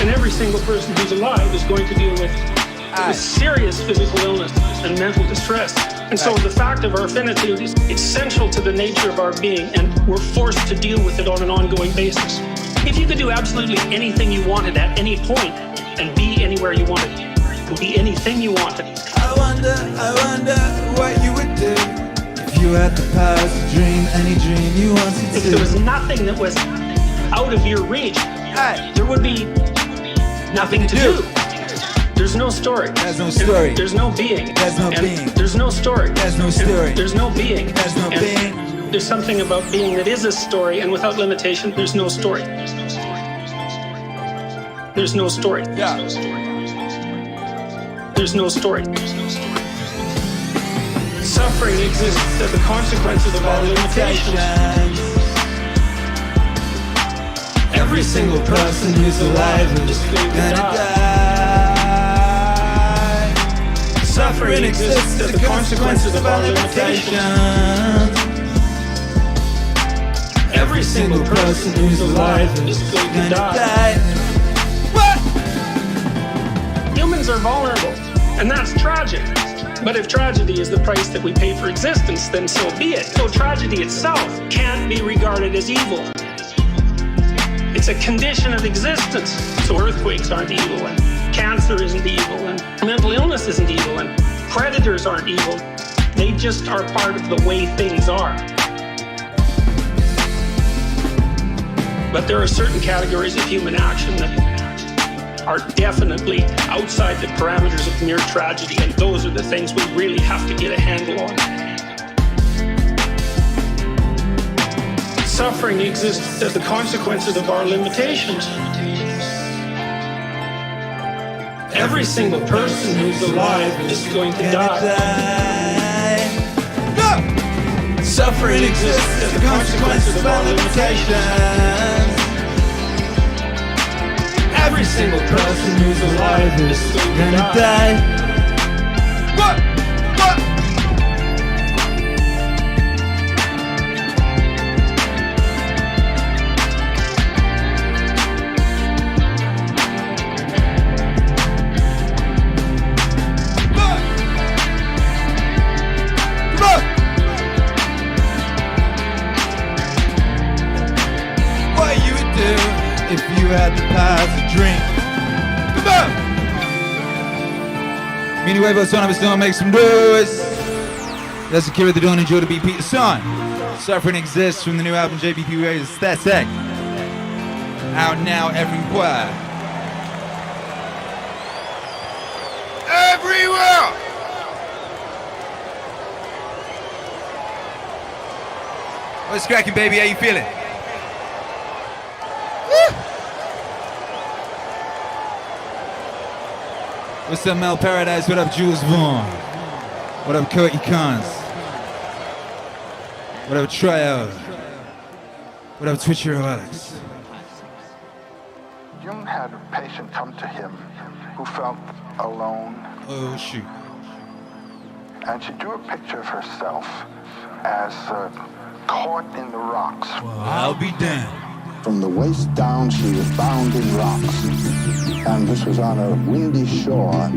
And every single person who's alive is going to deal with serious physical illness and mental distress. And so the fact of our finitude is essential to the nature of our being, and we're forced to deal with it on an ongoing basis. If you could do absolutely anything you wanted at any point and be anywhere you wanted, and be anything you wanted. I wonder what you would do if you had the power to dream any dream you wanted to. If there was nothing that was out of your reach, there would be nothing to do. There's no story. There's no story. There's no being. There's no being. There's no story. There's no story. There's no being. There's no being. There's something about being that is a story, and without limitation, there's no story. There's no story. Yeah. There's no story. Suffering exists as a consequence of our limitations. Every single person who's alive is gonna die. Suffering exists as a consequence of our limitations. Every single person who's alive is going to die. What? Humans are vulnerable, and that's tragic. But if tragedy is the price that we pay for existence, then so be it. So tragedy itself can't be regarded as evil. It's a condition of existence. So earthquakes aren't evil, and cancer isn't evil, and mental illness isn't evil, and predators aren't evil. They just are part of the way things are. But there are certain categories of human action that are definitely outside the parameters of mere tragedy, and those are the things we really have to get a handle on. Suffering exists as the consequences of our limitations. Every single person who's alive is going to die. Suffering exists as the consequences of our limitations. Every single person who's alive is going to die. What? If you had the power to dream. Come on! Meaningwave, son of a stone, make some noise. That's Akira, they don't enjoy to be Peterson. Suffering exists from the new album JBP Waves Aesthetic. Out now everywhere. Everywhere! What's cracking, baby? How you feeling? What's up, Mel Paradise? What up, Jules Vaughn? What up, Kurt Cons? What up, Tryo? What up, Twitcher Alex? Jung had a patient come to him who felt alone. Oh, shoot. And she drew a picture of herself as caught in the rocks. Well, I'll be damned. From the waist down, she was bound in rocks. And this was on a windy shore.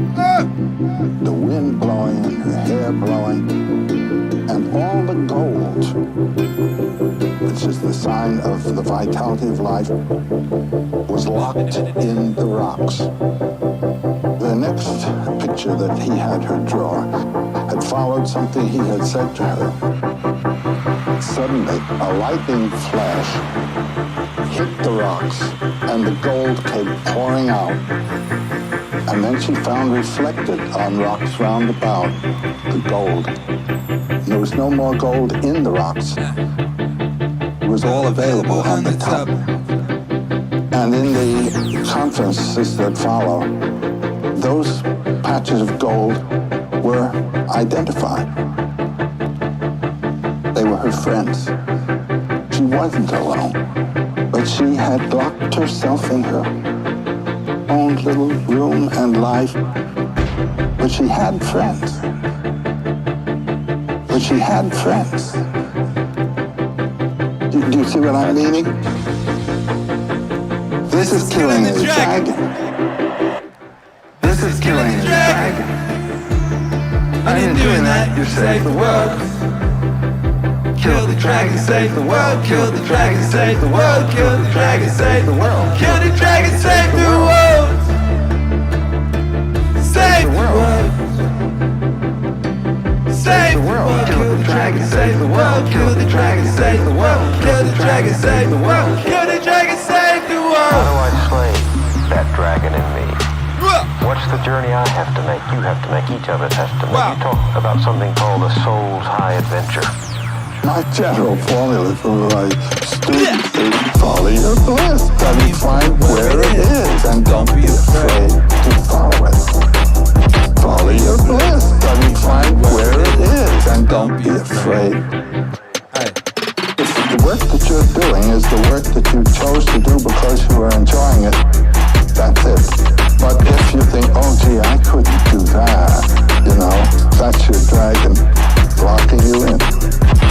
The wind blowing and her hair blowing. And all the gold, which is the sign of the vitality of life, was locked in the rocks. The next picture that he had her draw had followed something he had said to her. Suddenly, a lightning flash hit the rocks, and the gold came pouring out. And then she found reflected on rocks round about the gold. There was no more gold in the rocks. It was all available on the top. And in the conferences that follow, those patches of gold were identified. They were her friends. She wasn't alone. But she had locked herself in her own little room and life. But she had friends. But she had friends. Do you see what I'm meaning? This is killing the dragon. This is killing the dragon. And in doing that, you save the world. Kill the dragon, save the world. Kill the dragon, save the world. Kill the dragon, save the world. Kill the dragon, save the world. Save the world. Save the world. Kill the dragon, save the world. Kill the dragon, save the world. Kill the dragon, save the world. Kill the dragon, save the world. How do I slay that dragon in me? What's the journey I have to make? You have to make. Each of us has to make. You talk about something called the soul's high adventure. My general formula for my students is follow your bliss and find where it is, and don't be afraid to follow it. Follow your bliss and find where it is, and don't be afraid. If the work that you're doing is the work that you chose to do because you are enjoying it, that's it. But if you think, oh gee, I couldn't do that, that's your dragon blocking you in.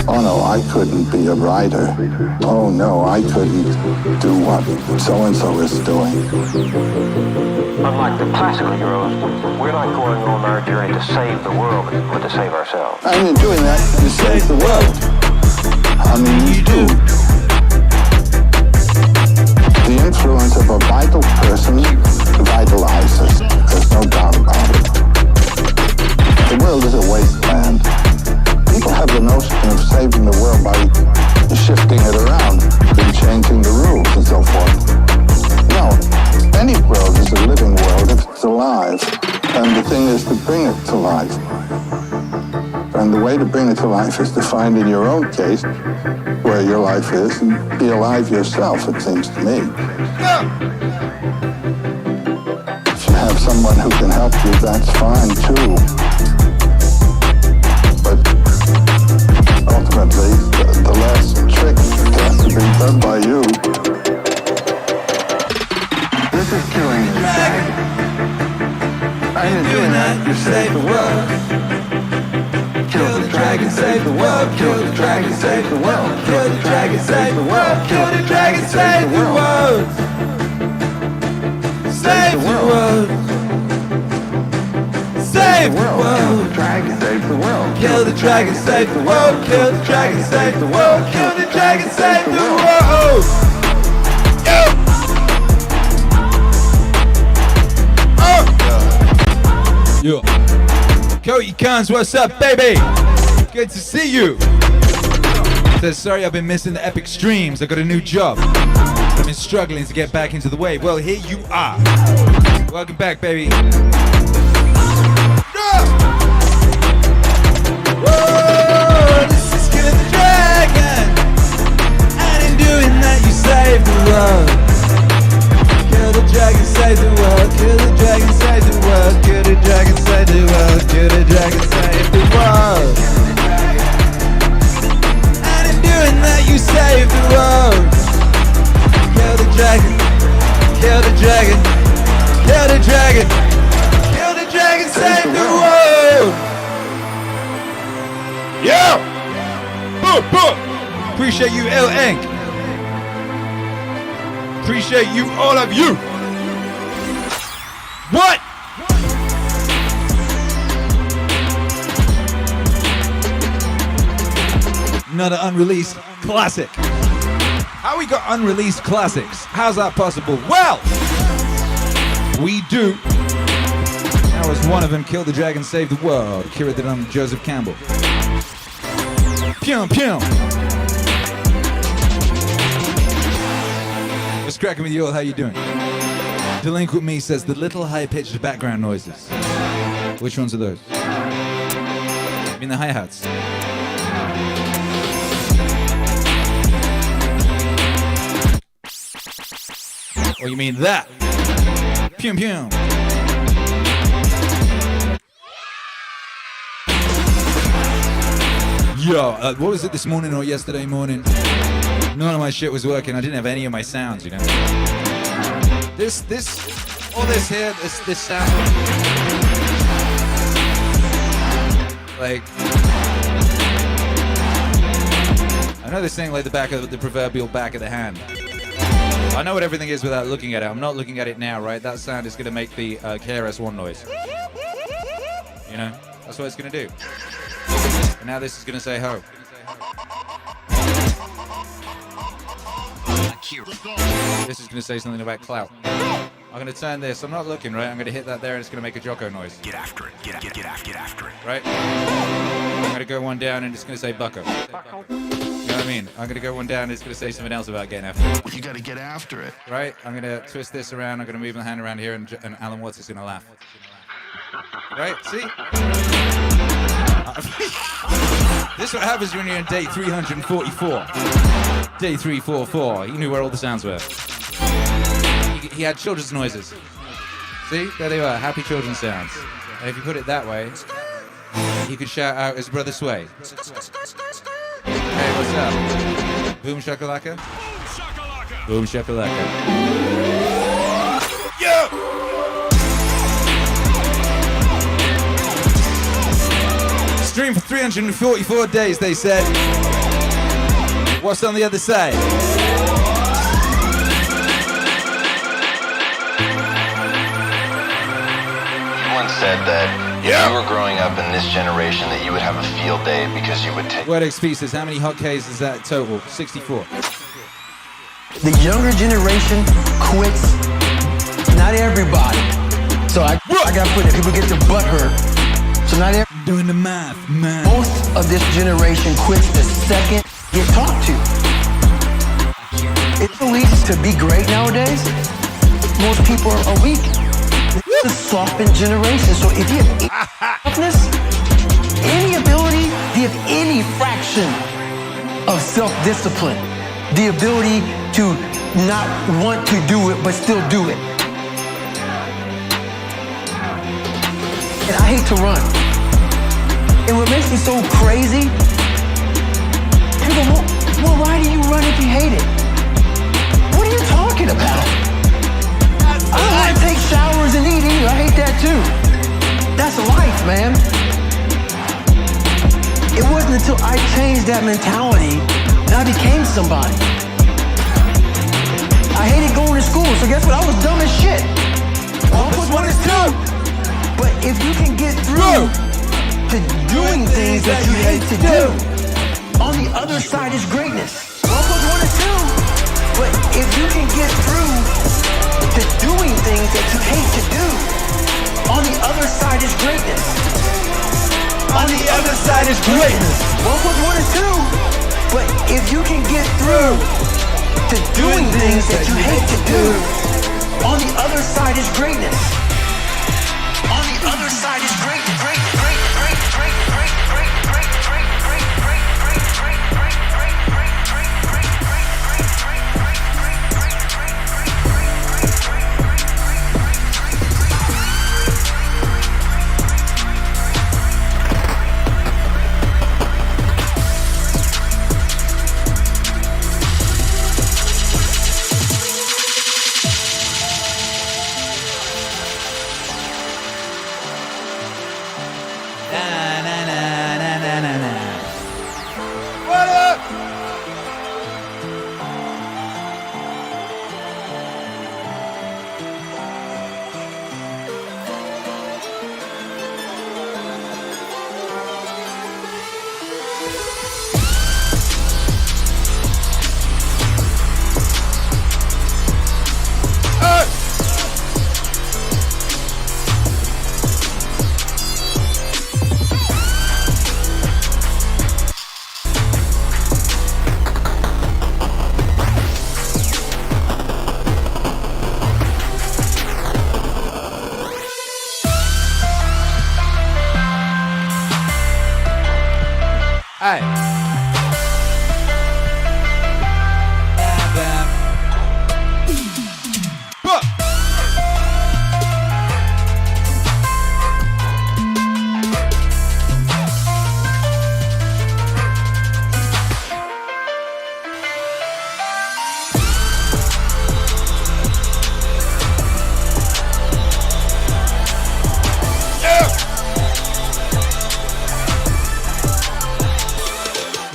Oh no, I couldn't be a writer. Oh no, I couldn't do what so-and-so is doing. Unlike the classical heroes, we're not going on our journey to save the world, but to save ourselves. And in doing that, you save the world. I mean, you do. The influence of a vital person vitalizes. There's no doubt about it. The world is a wasteland. People have the notion of saving the world by shifting it around and changing the rules and so forth. No, any world is a living world if it's alive. And the thing is to bring it to life. And the way to bring it to life is to find in your own case where your life is and be alive yourself, it seems to me. If you have someone who can help you, that's fine too. But ultimately, the last trick has to be done by you. This is killing the dragon. And in doing that, you save the world. Kill the dragon, save the world. Kill the dragon, save the world. Kill the dragon, save the world. Kill the dragon, save the world. Save the world. Save the world. Kill the dragon, save the world. Kill the dragon, save the world. Kill the dragon, save the world. Kill the dragon, save the world. Yo. Cody Cons, what's up, baby? Good to see you. Says, sorry I've been missing the epic streams. I got a new job. I've been struggling to get back into the wave. Well, here you are. Welcome back, baby. Whoa, this is Kill the Dragon. And in doing that, you save the world. Kill the dragon, save the world. Kill the dragon, save the world. Kill the dragon, save the world. Kill the dragon, save the world. And in doing that, you save the world. Kill the dragon. Kill the dragon. Kill the dragon. Kill the dragon, save the world. Yo! Boom, boom. Appreciate you, L. Ink. Appreciate you, all of you. What? Another unreleased classic. How we got unreleased classics? How's that possible? Well, we do. That was one of them. Kill the Dragon, Save the World. Akira did on Joseph Campbell. Pew, pew. What's cracking with you all? How you doing? Delinquent Me says the little high-pitched background noises. Which ones are those? I mean the hi-hats. Or you mean that? Pew pew. Yo, what was it this morning or yesterday morning? None of my shit was working. I didn't have any of my sounds, you know. All this here, this sound. Like, I know this thing like the proverbial back of the hand. I know what everything is without looking at it. I'm not looking at it now, right? That sound is going to make the KRS-One noise. You know? That's what it's going to do. And now this is going to say ho. Akira. This is going to say something about clout. I'm going to turn this. I'm not looking, right? I'm going to hit that there and it's going to make a Jocko noise. Get after it. Get after it. Right? I'm going to go one down and it's going to say bucko. You know what I mean? I'm going to go one down and it's going to say something else about getting after it. You got to get after it. Right? I'm going to twist this around. I'm going to move my hand around here and Alan Watts is going to laugh. Right? See? This is what happens when you're in day 344. Day 344. You knew where all the sounds were. He had children's noises. See? There they were. Happy children's sounds. And if you put it that way, he could shout out his brother Sway. Hey, what's up? Boom shakalaka? Boom shakalaka. Yo! Stream for 344 days, they said. What's on the other side? You once said that if you were growing up in this generation that you would have a field day because you would take... Word X says, how many hot Ks is that total? 64. The younger generation quits. Not everybody. So I gotta put it, people get their butt hurt. So not everybody. Doing the math, man. Most of this generation quits the second get talked to. It's so easy to be great nowadays. Most people are weak. It's a softened generation. So if you have toughness, any ability, if you have any fraction of self-discipline, the ability to not want to do it but still do it. And I hate to run. And what makes me so crazy, people go, well, why do you run if you hate it? What are you talking about? I don't want to take showers and eat either. I hate that too. That's life, man. It wasn't until I changed that mentality that I became somebody. I hated going to school, so guess what? I was dumb as shit. 1 + 1 is 2. But if you can get through to doing things that you hate to do, on the other side is greatness. 1 + 1 is 2. But if you can get through to doing things that you hate to do, on the other side is greatness. On the other side is greatness. 1 + 1 is 2. But if you can get through to doing things that you hate to do, on the other side is greatness. On the other side is greatness.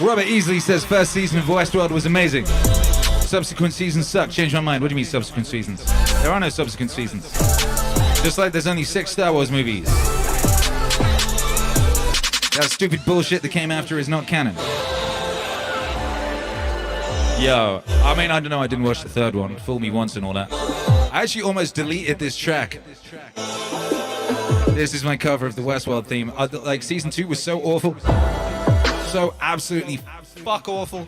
Robert Easley says first season of Westworld was amazing. Subsequent seasons suck. Change my mind. What do you mean subsequent seasons? There are no subsequent seasons. Just like there's only 6 Star Wars movies. That stupid bullshit that came after is not canon. Yo, I mean, I don't know, I didn't watch the third one. Fool me once and all that. I actually almost deleted this track. This is my cover of the Westworld theme. Like, season 2 was so awful. So absolutely fuck awful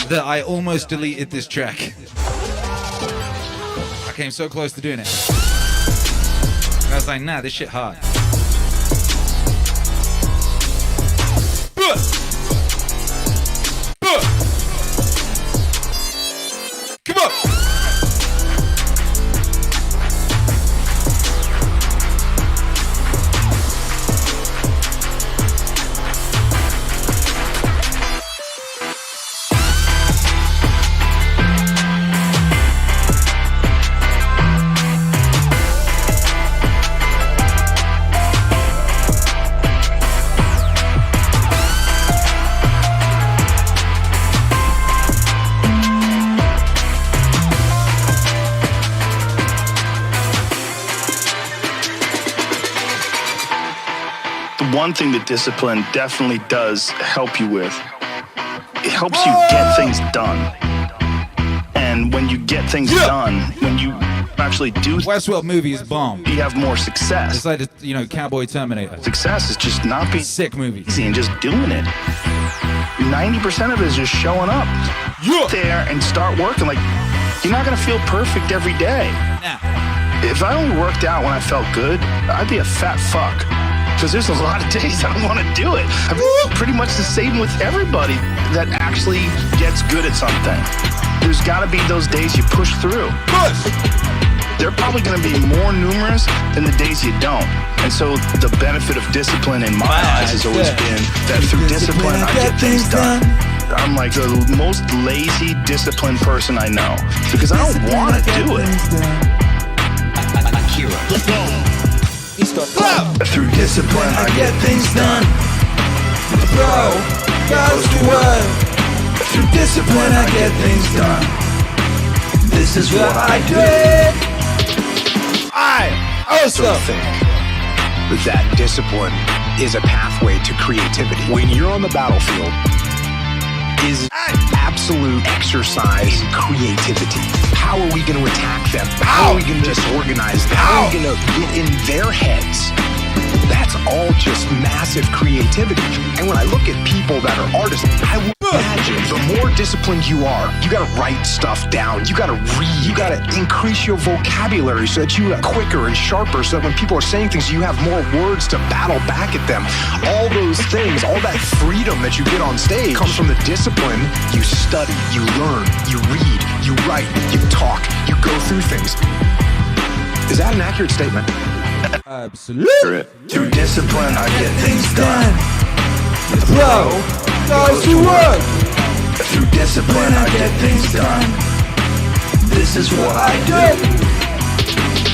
that I almost deleted this track. I came so close to doing it. And I was like, nah, this shit hard. Come on! One thing that discipline definitely does help you with, it helps you get things done. And when you get things done, when you actually do Westworld movie is bomb. You have more success. It's like, you know, Cowboy Terminator. Success is just not being sick movie easy and just doing it. 90% of it is just showing up there and start working. Like, you're not gonna feel perfect every day. Nah. If I only worked out when I felt good, I'd be a fat fuck. Because there's a lot of days I don't want to do it. I'm pretty much the same with everybody that actually gets good at something. There's got to be those days you push through. Push! They're probably going to be more numerous than the days you don't. And so the benefit of discipline in my eyes has always been that through discipline I get things done. I'm like the most lazy, disciplined person I know. Because I don't want to do it. Akira. Through discipline, I get things done. Bro, goes to work. Through discipline, I get things done. This is what I do. I also think that discipline is a pathway to creativity. When you're on the battlefield, is absolute exercise in creativity. How are we going to attack them? How are we going to disorganize them? How are we going to get in their heads? That's all just massive creativity. And when I look at people that are artists, I would imagine the more disciplined you are, you got to write stuff down. You got to read. You got to increase your vocabulary so that you are quicker and sharper, so that when people are saying things, you have more words to battle back at them. All those things, all that freedom that you get on stage comes from the discipline. You study, you learn, you read, you write, you talk, you go through things. Is that an accurate statement? Absolutely. Through discipline, I get things done. The pro goes to work. Through discipline, I get things done. This is what I do.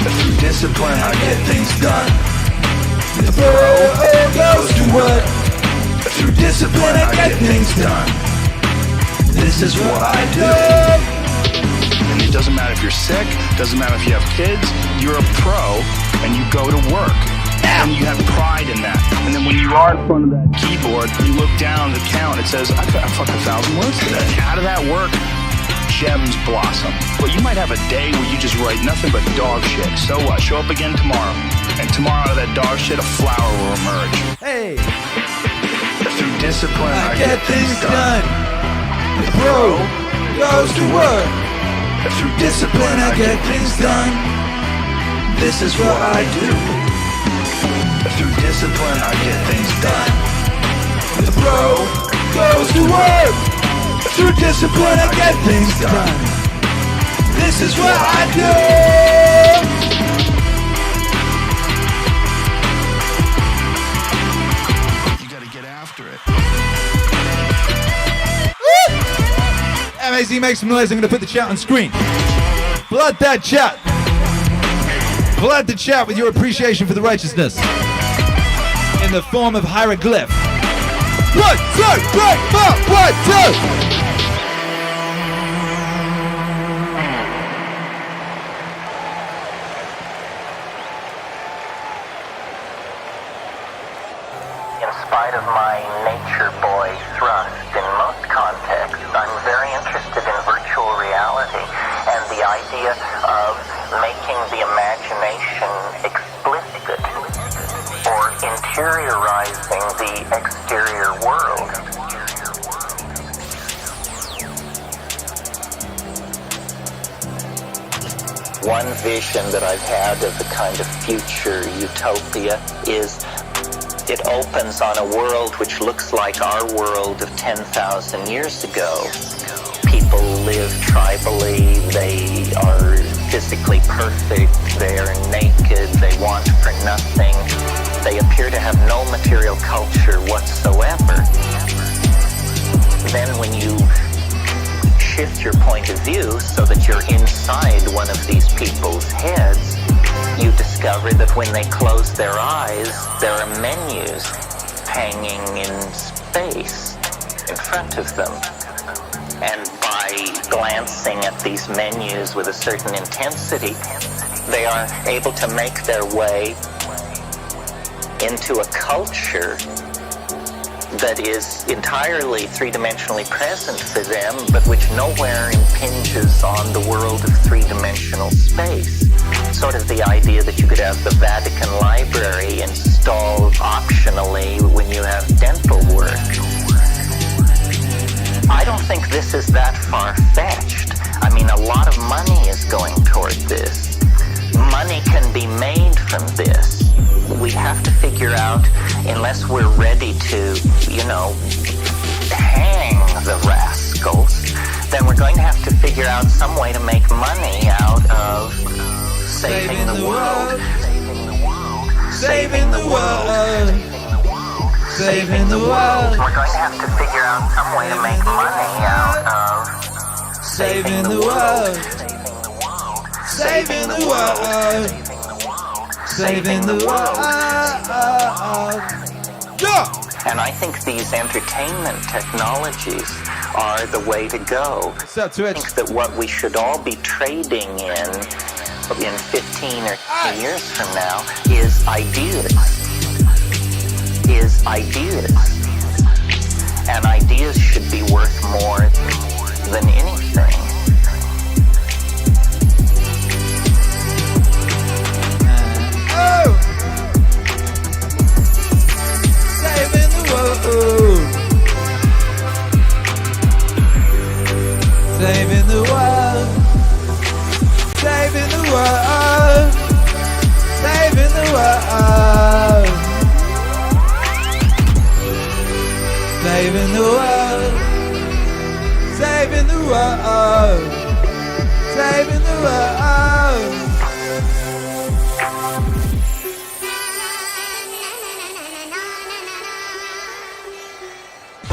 Through discipline, I get things done. The pro goes to work. Through discipline, I get things done. This is what I do. And it doesn't matter if you're sick, doesn't matter if you have kids, you're a pro and you go to work. And you have pride in that. And then when you are in front of that keyboard, you look down the count, it says, I got fucking 1,000 words today. Out of that work, gems blossom. But you might have a day where you just write nothing but dog shit. So what? Show up again tomorrow. And tomorrow out of that dog shit, a flower will emerge. Hey. Through discipline, I get things done. The pro goes to work. Through discipline, I get things done. This is what I do. Through discipline, I get things done. The pro goes to work. Through discipline, I get things done. This is what I do. You gotta get after it. MAZ, make some noise. I'm going to put the chat on screen. Flood that chat. Flood the chat with your appreciation for the righteousness in the form of hieroglyph. 1, 2, 3, 4, 1, 2. In spite of my nature boy thrust in most contexts, I'm very interested in idea of making the imagination explicit or interiorizing the exterior world. One vision that I've had of the kind of future utopia is it opens on a world which looks like our world of 10,000 years ago. People live tribally, they are physically perfect, they are naked, they want for nothing. They appear to have no material culture whatsoever. Then when you shift your point of view so that you're inside one of these people's heads, you discover that when they close their eyes, there are menus hanging in space in front of them. And by glancing at these menus with a certain intensity, they are able to make their way into a culture that is entirely three-dimensionally present for them, but which nowhere impinges on the world of three-dimensional space. Sort of the idea that you could have the Vatican Library installed optionally when you have dental work. I don't think this is that far-fetched. I mean, a lot of money is going toward this. Money can be made from this. We have to figure out, unless we're ready to, hang the rascals, then we're going to have to figure out some way to make money out of saving the world. Saving the world. Saving the world. We're going to have to figure out some way to make money out of saving the world. Saving the world. Saving the world. And I think these entertainment technologies are the way to go. I think that what we should all be trading in 15 or 20 years from now is ideas. And ideas should be worth more than anything. Saving the world. Saving the world. Saving the world. Saving the world. Saving the world. Saving the world. Saving the world.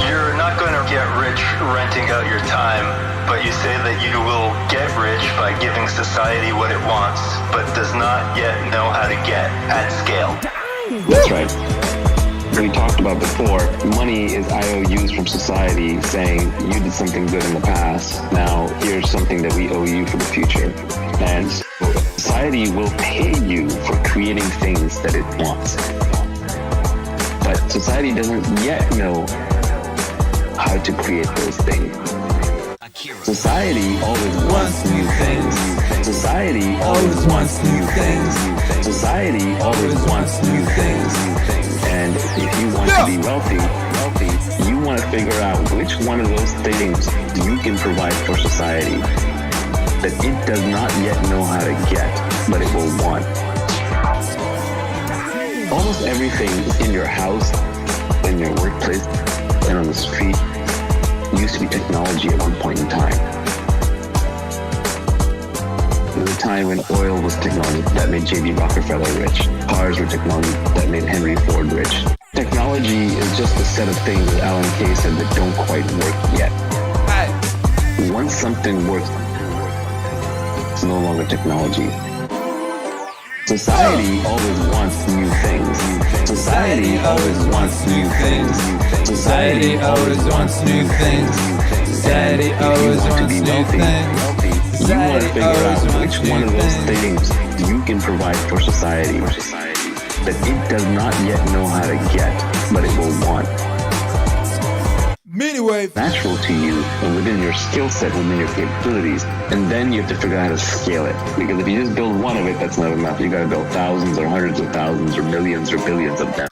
You're not going to get rich renting out your time, but you say that you will get rich by giving society what it wants, but does not yet know how to get at scale. That's right. We talked about before, money is IOUs from society saying you did something good in the past, now here's something that we owe you for the future. And so society will pay you for creating things that it wants. But society doesn't yet know how to create those things. Society always wants new things. Society always wants new things. Society always wants new things. And if you want to be wealthy, you want to figure out which one of those things you can provide for society that it does not yet know how to get, but it will want. Almost everything in your house, in your workplace, and on the street used to be technology at one point in time. There was a time when oil was technology that made J.D. Rockefeller rich. Cars were technology that made Henry Ford rich. Technology is just a set of things, as Alan Kay said, that don't quite work yet. Once something works, it's no longer technology. Society always wants new things. Society always wants new things. Society always wants new things. Society always wants new things. You want to figure out which one of those things you can provide for society that it does not yet know how to get, but it will want. Meaningwave. Natural to you and within your skill set, within your capabilities, and then you have to figure out how to scale it. Because if you just build one of it, that's not enough. You got to build thousands or hundreds of thousands or millions or billions of them,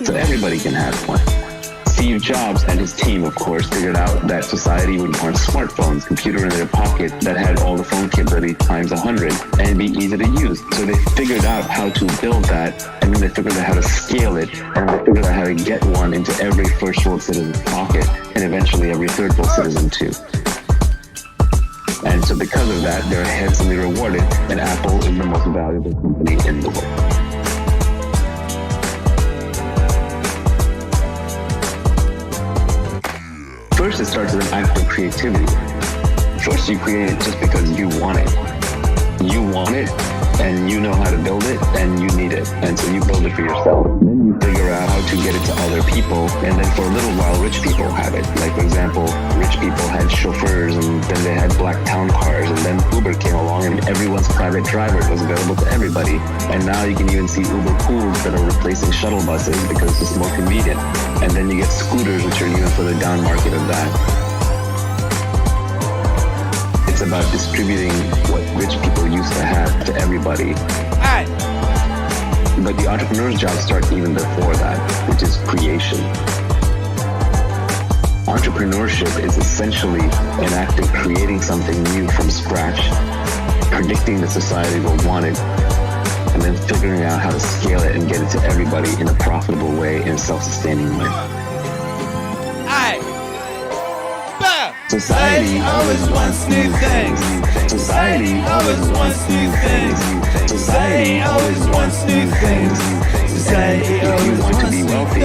so everybody can have one. Steve Jobs and his team, of course, figured out that society would want smartphones, computer in their pocket that had all the phone capability times 100, and it'd be easy to use. So they figured out how to build that, and then they figured out how to scale it, and they figured out how to get one into every first world citizen's pocket, and eventually every third world citizen too. And so because of that, they're handsomely rewarded, and Apple is the most valuable company in the world. First, it starts with an act of creativity. First, you create it just because you want it. You want it, and you know how to build it, and you need it. And so you build it for yourself. Then you figure out how to get it to other people, and then for a little while, rich people have it. Like, for example, rich people had chauffeurs, and then they had black town cars, and then Uber came along, and everyone's private driver was available to everybody. And now you can even see Uber pools that are replacing shuttle buses because it's more convenient. And then you get scooters, which are even for the down market of that. It's about distributing what rich people used to have to everybody. Aye. But the entrepreneur's job starts even before that, which is creation. Entrepreneurship is essentially an act of creating something new from scratch, predicting that society will want it, and then figuring out how to scale it and get it to everybody in a profitable way, in a self-sustaining way. Aye. Society always wants new things. Society always wants new things. Society always wants new things. Society always wants to be wealthy,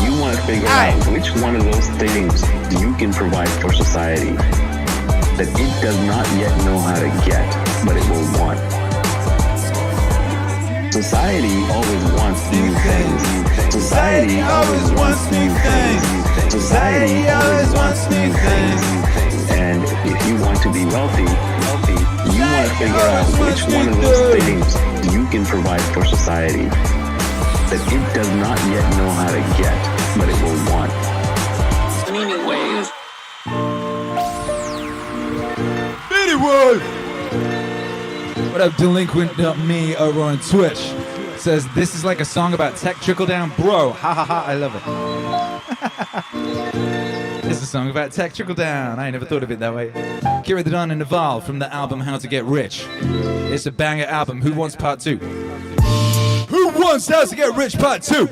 you want to figure out which one of those things you can provide for society that it does not yet know how to get, but it will want. Society always wants new things. Society always wants new things. Society always wants new things. And if you want to be wealthy, you want to figure out which one of those things you can provide for society that it does not yet know how to get, but it will want. Meaningwave. Meaningwave. What up, delinquent.me over on Twitch? Says, this is like a song about tech trickle down. Bro, ha ha ha, I love it. This is a song about tech trickle down. I never thought of it that way. Akira the Don and Naval from the album How to Get Rich. It's a banger album. Who wants part 2? Who wants How to Get Rich part 2?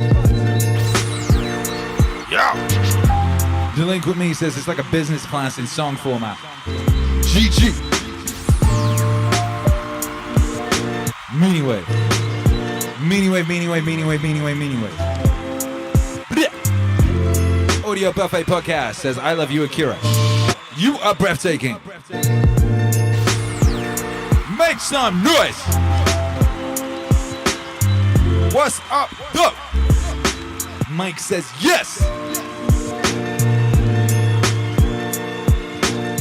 Yeah. Delinquent Me says it's like a business class in song format. GG. Meaningwave. Meaningwave. Audio Buffet Podcast says, I love you, Akira. You are breathtaking. Make some noise. What's up, though? Mike says, yes.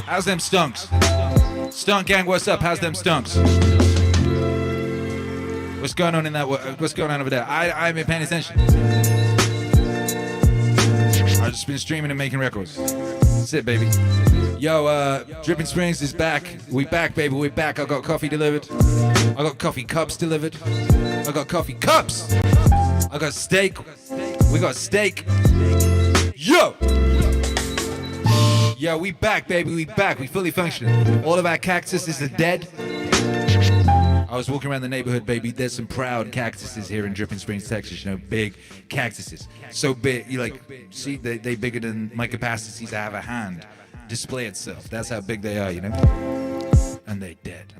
How's them stunks? Stunt gang, what's up? How's them stunks? What's going on in that? What's going on over there? I've been paying attention. I've just been streaming and making records. That's it, baby. Yo, Dripping Springs is back. We back, baby. We back. I got coffee delivered. I got coffee cups delivered. I got coffee cups. I got steak. We got steak. Yo! Yo, we back, baby. We back. We fully functioning. All of our cactuses are dead. I was walking around the neighborhood, baby. There's some proud cactuses here in Dripping Springs, Texas. You know, big cactuses. So big, you like, see, they bigger than my capacity to have a hand display itself. That's how big they are, you know? And they dead.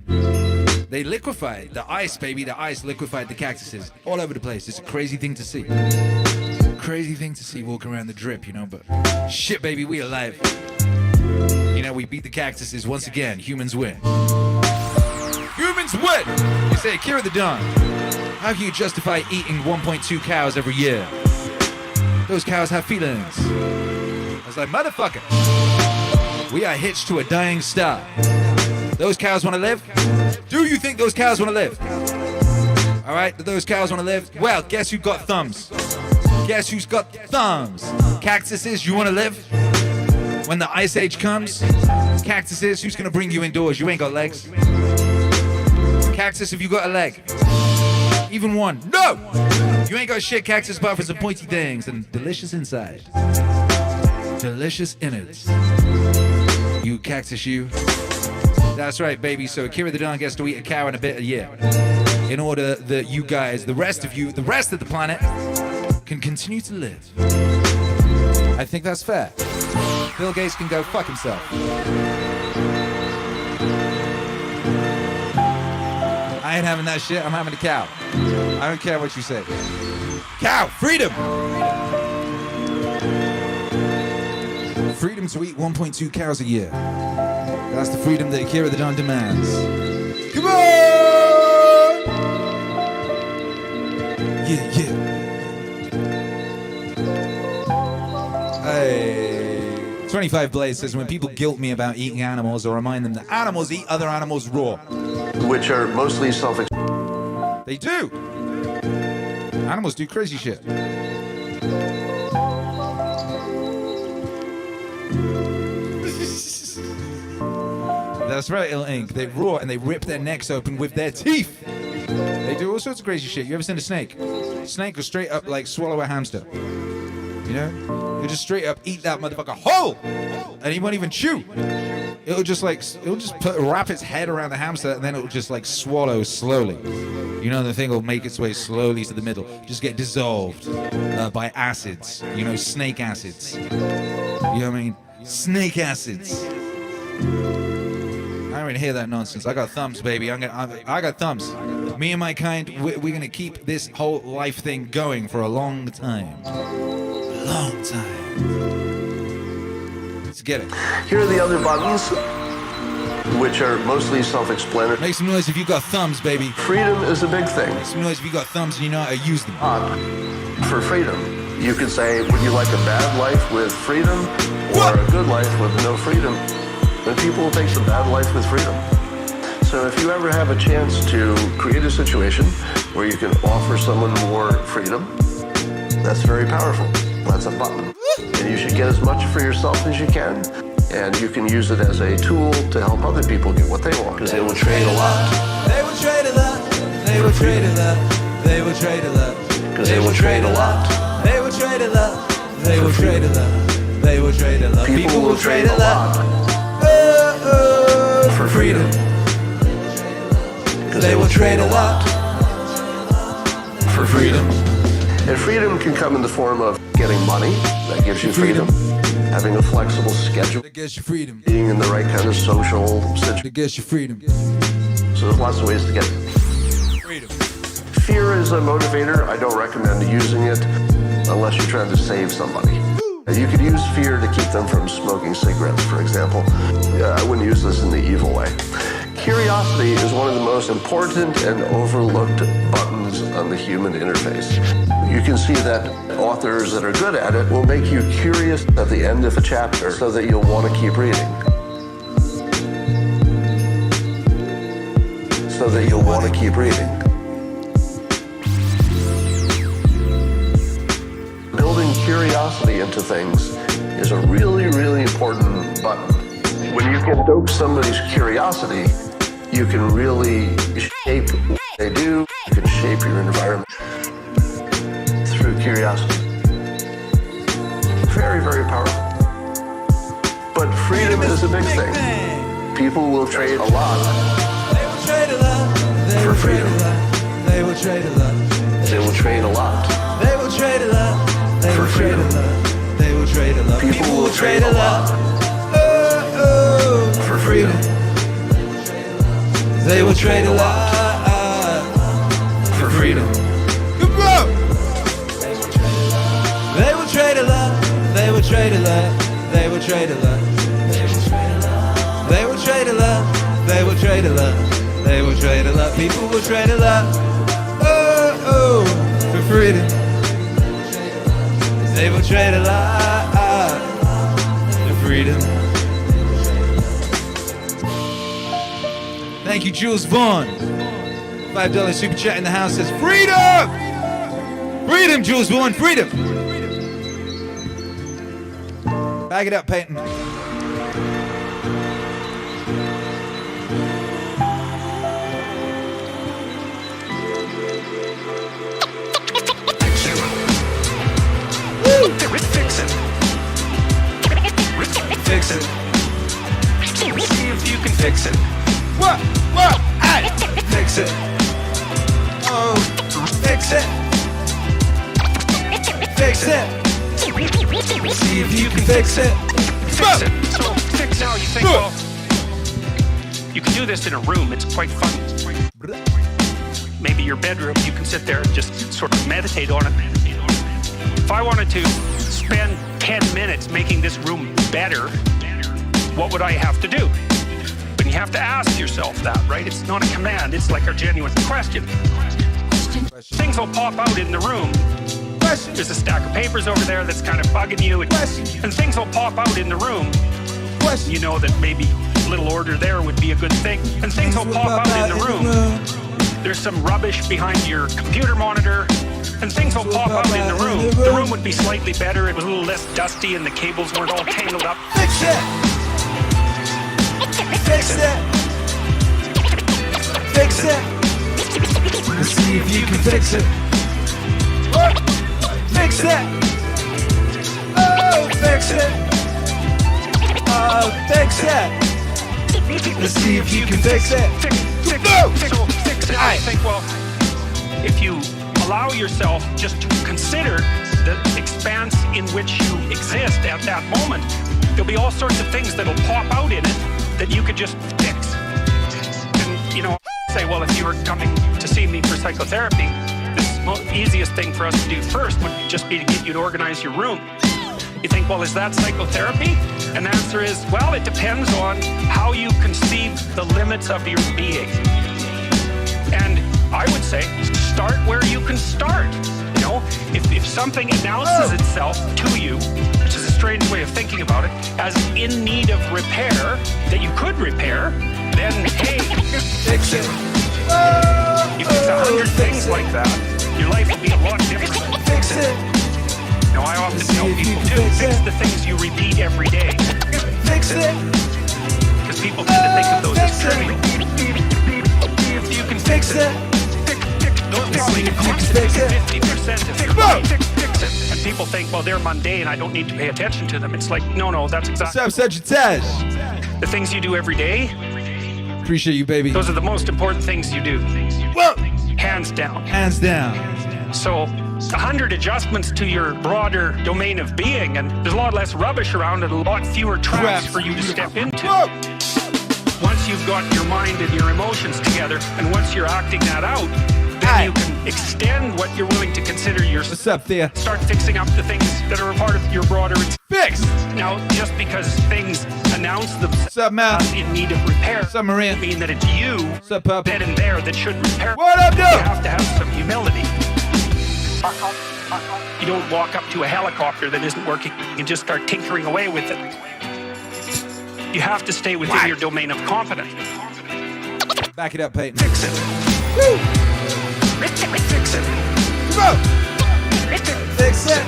They liquefied. The ice, baby, the ice liquefied the cactuses all over the place. It's a crazy thing to see. Crazy thing to see walking around the drip, you know? But shit, baby, we alive. You know, we beat the cactuses once again. Humans win. Humans win! You say, Akira the Don, how can you justify eating 1.2 cows every year? Those cows have feelings. I was like, motherfucker, we are hitched to a dying star. Those cows want to live? Do you think those cows want to live? All right, do those cows want to live? Well, guess who got thumbs? Guess who's got thumbs? Cactuses, you want to live? When the ice age comes, cactuses, who's gonna bring you indoors? You ain't got legs. Cactus, have you got a leg? Even one? No! You ain't got shit, cactus, apart from some pointy things and delicious inside. Delicious innards. You cactus, you. That's right, baby. So Akira the Don gets to eat a cow and a bit a year. In order that you guys, the rest of you, the rest of the planet, can continue to live. I think that's fair. Bill Gates can go fuck himself. I ain't having that shit. I'm having a cow. I don't care what you say. Cow, freedom! Freedom to eat 1.2 cows a year. That's the freedom that Akira the Don demands. Come on! Yeah. Hey. 25 Blaze says, when people guilt me about eating animals or remind them that animals eat other animals raw. Which are mostly They do. Animals do crazy shit. That's right, Willink. They roar and they rip their necks open with their teeth. They do all sorts of crazy shit. You ever seen a snake? Snake will straight up like swallow a hamster. You know? He'll just straight up eat that motherfucker whole, and he won't even chew. It'll just wrap its head around the hamster, and then it'll just like swallow slowly. You know, the thing will make its way slowly to the middle, just get dissolved by acids. You know, snake acids. You know what I mean? Snake acids. I don't even hear that nonsense. I got thumbs, baby. I got thumbs. Me and my kind, we're gonna keep this whole life thing going for a long time. Long time. Let's get it. Here are the other buttons, which are mostly self-explanatory. Make some noise if you got thumbs, baby. Freedom is a big thing. Make some noise if you got thumbs and you know how to use them. For freedom, you can say, would you like a bad life with freedom or a good life with no freedom? And people will take the bad life with freedom. So if you ever have a chance to create a situation where you can offer someone more freedom, that's very powerful. That's a button. And you should get as much for yourself as you can. And you can use it as a tool to help other people get what they want. Because they will trade a lot. They will trade a lot. They will trade a lot. They will trade a lot. Because they will trade a lot. They will trade a lot. They will trade a lot. They will trade a lot. People will trade a lot. For freedom. Because they will trade a lot. For freedom. And freedom can come in the form of getting money. That gives you freedom. Having a flexible schedule. That gets you freedom. Being in the right kind of social situation. That gets you freedom. So there's lots of ways to get freedom. Fear is a motivator. I don't recommend using it unless you're trying to save somebody. You could use fear to keep them from smoking cigarettes, for example. I wouldn't use this in the evil way. Curiosity is one of the most important and overlooked buttons on the human interface. You can see that authors that are good at it will make you curious at the end of a chapter so that you'll want to keep reading. So that you'll want to keep reading. Building curiosity into things is a really, really important button. When you can stoke somebody's curiosity, you can really shape what they do. You can shape your environment through curiosity. Very, very powerful. But freedom is a big thing. People will trade a lot for freedom. They will trade a lot. They will trade a lot. They will trade a lot. They for will trade a freedom. lot. They will trade a lot. People will trade a lot for freedom. They will trade a lot for freedom. Come on! They will trade a lot. They will trade a lot. They will trade a lot. They will trade a lot. They will trade a lot. They will trade a lot. People will trade a lot. For freedom. They will trade a lot for freedom. Thank you, Jules Vaughn. $5 super chat in the house says, freedom! Freedom, Jules Vaughn, freedom! Bag it up, Peyton. Fix it. Fix it. See if you can fix it. What? Hey! Fix it. Oh, fix it. Fix it. See if you can fix it. Fix it. So fix now. You think, well, you can do this in a room. It's quite fun. Maybe your bedroom. You can sit there and just sort of meditate on it. If I wanted to spend 10 minutes making this room better, what would I have to do? But you have to ask yourself that, right? It's not a command, it's like a genuine question. Things will pop out in the room. There's a stack of papers over there that's kind of bugging you, and things will pop out in the room. You know that maybe a little order there would be a good thing, and things will pop out in the room. There's some rubbish behind your computer monitor, and things will pop out in the room. The room would be slightly better, it was a little less dusty, and the cables weren't all tangled up. Fix it. Fix it. Fix it. Let's see if you can fix it. Fix it. Oh, fix it. Oh, fix it. Let's see if you can fix it. Fix it. I think, well, if you allow yourself just to consider the expanse in which you exist at that moment, there'll be all sorts of things that'll pop out in it that you could just fix. And, you know, say, well, if you were coming to see me for psychotherapy, the easiest thing for us to do first would just be to get you to organize your room. You think, well, is that psychotherapy? And the answer is, well, it depends on how you conceive the limits of your being. And I would say, start where you can start. You know, if something announces itself to you, which is a strange way of thinking about it, as in need of repair, that you could repair, then hey, fix it. You fix 100 things like that, your life will be a lot different. Fix it. You know, I often tell people too, fix the things you repeat every day. Fix it. Because people tend to think of those as trivial. If you can fix it. Those probably constitute 50% of your life. Fix it. And people think, well, they're mundane, I don't need to pay attention to them. It's like, no, that's exactly. What's up, Sagittarius? The things you do every day. Appreciate you, baby. Those are the most important things you do. Whoa. Hands down. Hands down. So 100 adjustments to your broader domain of being, and there's a lot less rubbish around and a lot fewer traps for you to step into. Whoa. Once you've got your mind and your emotions together, and once you're acting that out, then you can extend what you're willing to consider your... What's up, Thea? Start fixing up the things that are a part of your broader... Fix! Now, just because things announce themselves in need of repair, What's up, Maria? mean that it's you What's up, Pup? then and there that should repair. What up, dude? You have to have some humility. You don't walk up to a helicopter that isn't working and just start tinkering away with it. You have to stay within your domain of competence. Back it up, Peyton. Fix it. Woo! Fix it. Come on. Fix it.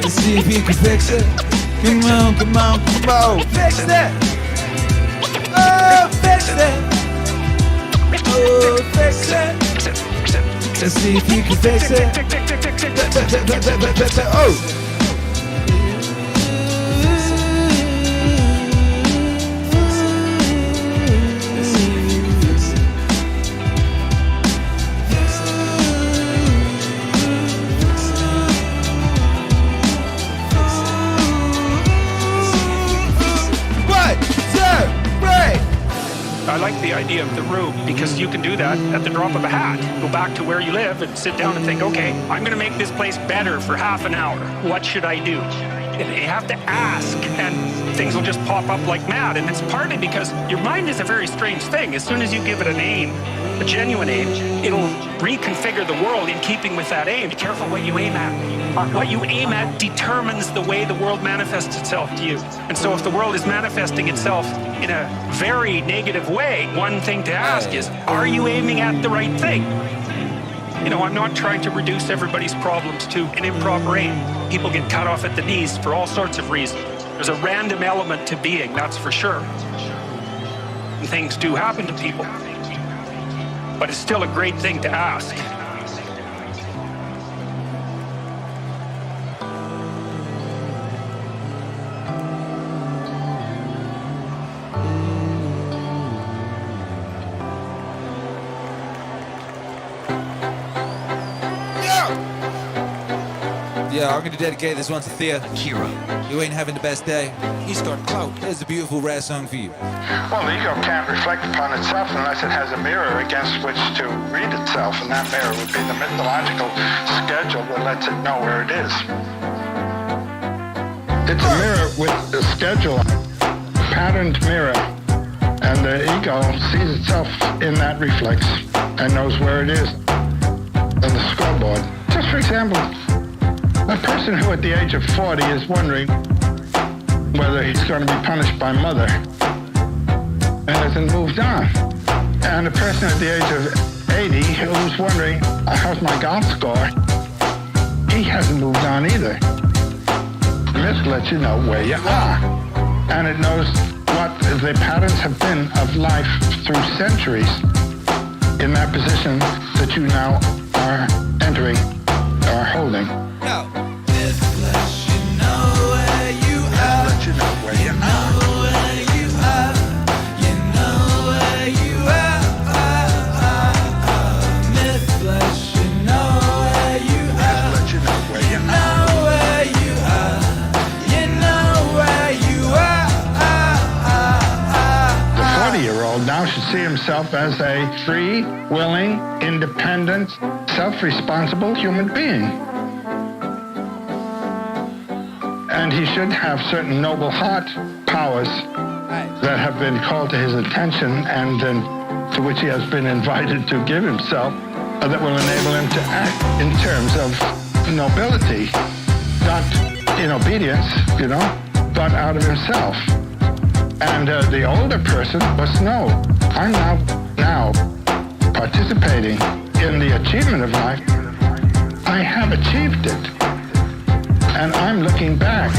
Let's see if you can fix it. Come on. Fix it. Oh, fix it. Oh, fix it. Let's see if you can fix it. Oh. I like the idea of the room because you can do that at the drop of a hat. Go back to where you live and sit down and think, okay, I'm going to make this place better for half an hour. What should I do? And you have to ask, and things will just pop up like mad. And it's partly because your mind is a very strange thing. As soon as you give it an aim, a genuine aim, it'll reconfigure the world in keeping with that aim. Be careful what you aim at. What you aim at determines the way the world manifests itself to you. And so if the world is manifesting itself in a very negative way, one thing to ask is, are you aiming at the right thing? You know, I'm not trying to reduce everybody's problems to an improper aim. People get cut off at the knees for all sorts of reasons. There's a random element to being, that's for sure. And things do happen to people. But it's still a great thing to ask. Yeah, I'm gonna dedicate this one to Thea. Akira. You ain't having the best day. He's got clout. There's a beautiful rare song for you. Well, the ego can't reflect upon itself unless it has a mirror against which to read itself, and that mirror would be the mythological schedule that lets it know where it is. It's a mirror with a schedule, patterned mirror, and the ego sees itself in that reflex and knows where it is on the scoreboard. Just for example, a person who at the age of 40 is wondering whether he's going to be punished by mother and hasn't moved on. And a person at the age of 80 who's wondering, how's my golf score? He hasn't moved on either. The myth lets you know where you are. And it knows what the patterns have been of life through centuries in that position that you now are entering or holding. Now should see himself as a free, willing, independent, self-responsible human being. And he should have certain noble heart powers that have been called to his attention and to which he has been invited to give himself that will enable him to act in terms of nobility, not in obedience, but out of himself. And the older person must know, I'm now participating in the achievement of life. I have achieved it. And I'm looking back.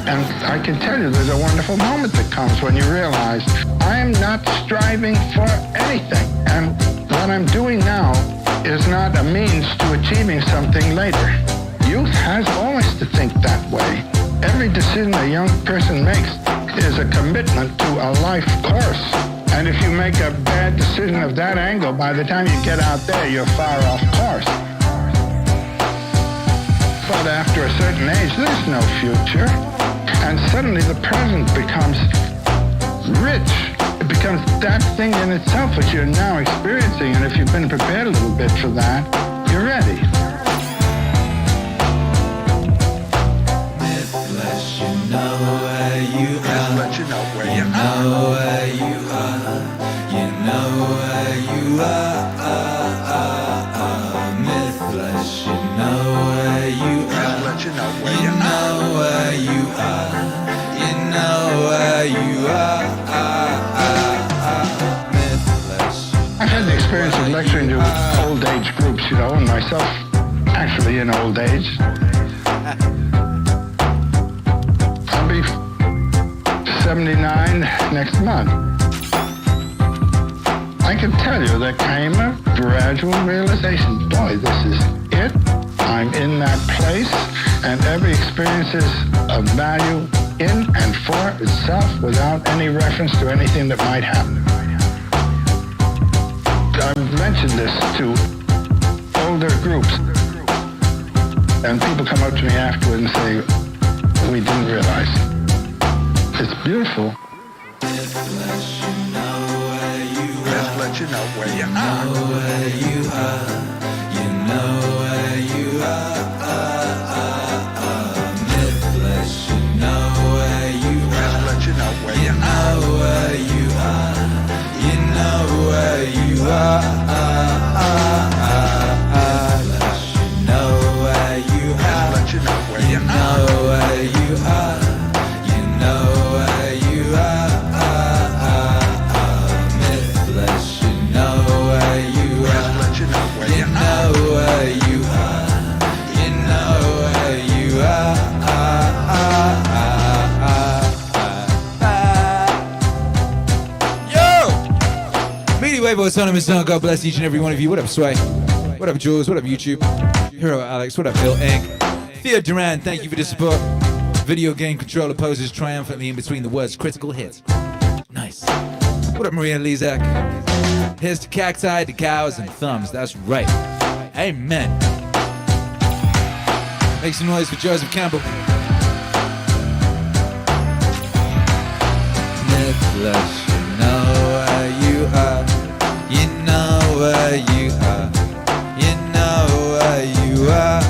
And I can tell you there's a wonderful moment that comes when you realize I am not striving for anything. And what I'm doing now is not a means to achieving something later. Youth has always to think that way. Every decision a young person makes is a commitment to a life course. And if you make a bad decision of that angle, by the time you get out there, you're far off course. But after a certain age, there's no future. And suddenly the present becomes rich. It becomes that thing in itself which you're now experiencing. And if you've been prepared a little bit for that, you're ready. You let you know where you know where you are. You know where you are. Mythflesh, you know where you are. Let you know where you know where you are. You know where you are. Mythflesh. I've had the experience of lecturing to old age groups, and myself actually in old age. I'll be 79 next month. I can tell you there came a gradual realization. Boy, this is it. I'm in that place, and every experience is of value in and for itself without any reference to anything that might happen. I've mentioned this to older groups, and people come up to me afterward and say, we didn't realize. It's beautiful. Just let you know where you are. Just let you know where you are. Know where you are. You know where you are. Mythflesh, you know where you are. Just let you know where you know where you are. You know where you are. Mythflesh, you know where you are. Just let you know where you know where you are. You know where you are. Mythflesh, you know where you are. Just let you know where you are. Brave Autonomous Zone, God bless each and every one of you. What up, Sway? What up, Jules? What up, YouTube? Hero Alex, what up, Bill Inc? Theo Duran, thank you for the support. Video game controller poses triumphantly in between the words critical hits. Nice. What up, Maria Lizak? Here's to cacti, the cows, and thumbs. That's right. Amen. Make some noise for Joseph Campbell. Nicholas, you know where you are. You know where you are. You know where you are.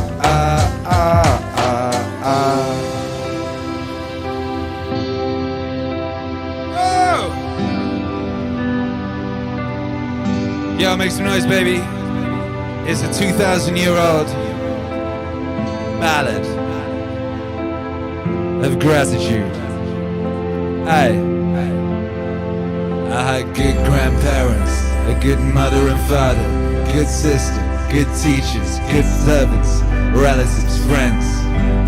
Yo, make some noise, baby. It's a 2,000-year-old ballad of gratitude. Hey, I had good grandparents, a good mother and father, good sister, good teachers, good servants, relatives, friends,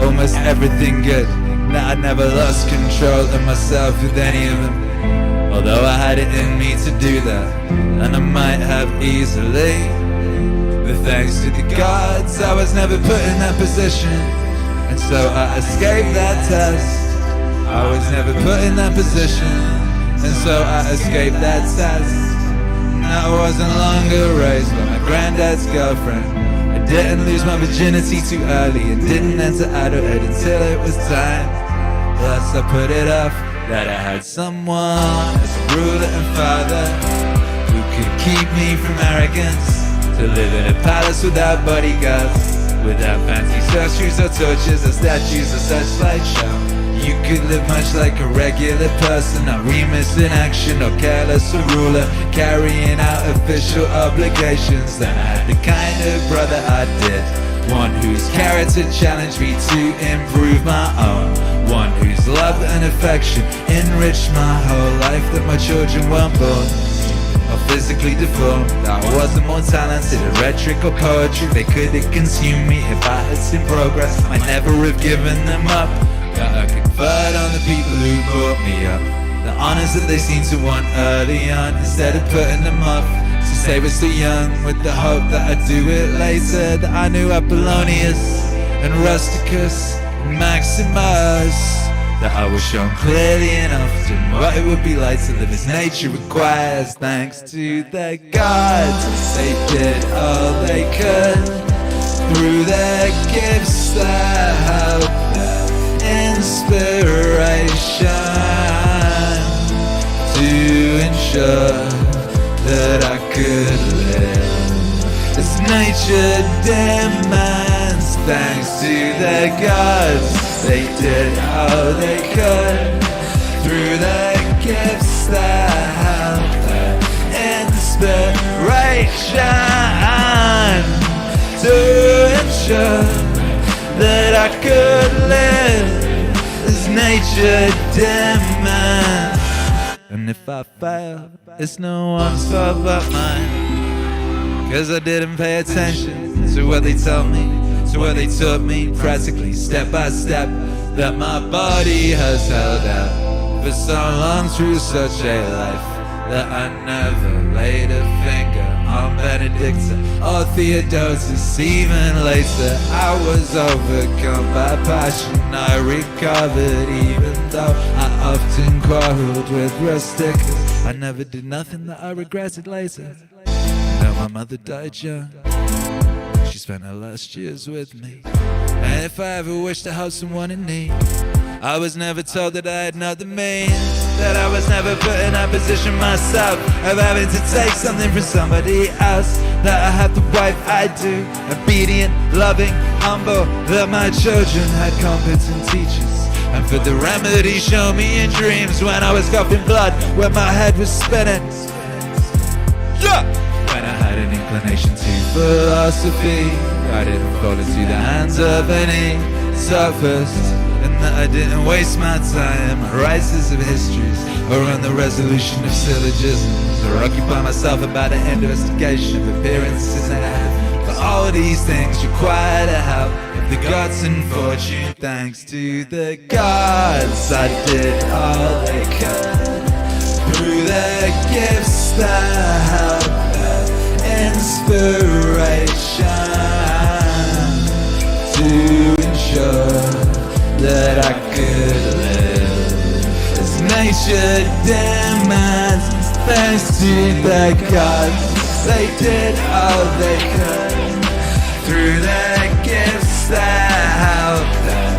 almost everything good. Now I never lost control of myself with any of them. Although I had it in me to do that, and I might have easily. But thanks to the gods, I was never put in that position, and so I escaped that test. I was never put in that position, and so I escaped that test. And I wasn't longer raised by my granddad's girlfriend. I didn't lose my virginity too early, and didn't enter adulthood until it was time. Thus I put it off that I had someone as a ruler and father who could keep me from arrogance, to live in a palace without bodyguards, without fancy statues or torches or statues or such slideshow. You could live much like a regular person, not remiss in action or careless a ruler, carrying out official obligations. Then I had the kind of brother I did, one whose character challenged me to improve my own, one whose love and affection enriched my whole life, that my children weren't born or physically deformed. I wasn't more talented at rhetoric or poetry. They could have consumed me if I had seen progress. I never have given them up. But I conferred on the people who brought me up, the honors that they seemed to want early on, instead of putting them off. Since they were so young, with the hope that I'd do it later, that I knew Apollonius and Rusticus and Maximus, that I was shown clearly and often what it would be like to live as nature requires. Thanks to the gods, they did all they could through their gifts, their help, their inspiration, to ensure that I could live as nature demands. Thanks to the gods, they did all they could through their gifts, their help, their inspiration, to ensure that I could live as nature demands. And if I fail, it's no one's fault but mine, 'cause I didn't pay attention to what they told me, to what they taught me, practically step by step, that my body has held out for so long through such a life, that I never laid a finger on Benedicta or Theodotus. Even later I was overcome by passion, I recovered, even though I often quarreled with Rusticus. I never did nothing that I regretted later. Now my mother died young, she spent her last years with me. And if I ever wished to help someone in need, I was never told that I had not the means, that I was never put in that position myself of having to take something from somebody else, that I had the wife I do, obedient, loving, humble, that my children had competent teachers, and for the remedy show me in dreams when I was coughing blood, when my head was spinning. Yeah! When I had an inclination to philosophy, I didn't fall into the hands of any sophist, and that I didn't waste my time on rises of histories or on the resolution of syllogisms, or occupy myself about an investigation of appearances in the head. For all these things require the help of the gods and fortune. Thanks to the gods, I did all they could through their gifts, their help, inspiration to ensure that I could live as nature demands. Thanks to the gods, they did all they could through their gifts that helped them.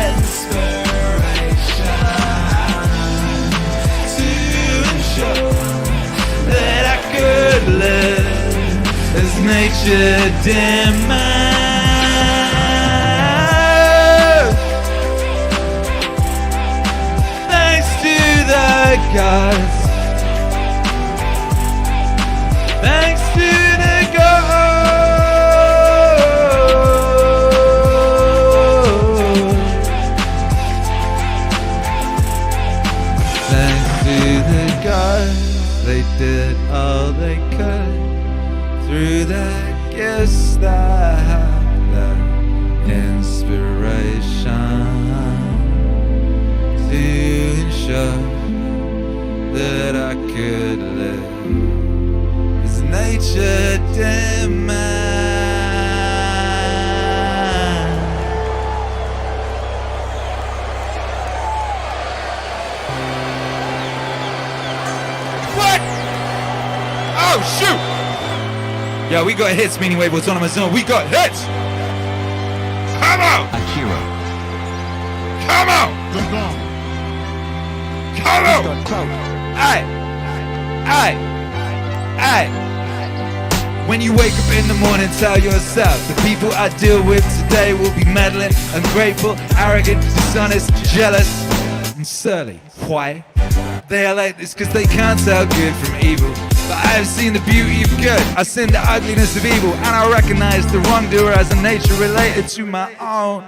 Inspiration to ensure that I could live as nature demands. Thanks to the gods. Thanks to the gods. Thanks to the gods, they did all they could through the gifts that have the inspiration to ensure that I could live as nature demands. What? Oh shoot! Yeah, we got hits, Meaningwave, Autonomous Zone. We got hits! Come on! Akira. Come on! Come on! Aye! Aye! Aye! When you wake up in the morning, tell yourself the people I deal with today will be meddling, ungrateful, arrogant, dishonest, jealous, and surly. Why? They are like this because they can't tell good from evil. But I have seen the beauty of good, I've seen the ugliness of evil, and I recognize the wrongdoer as a nature related to my own.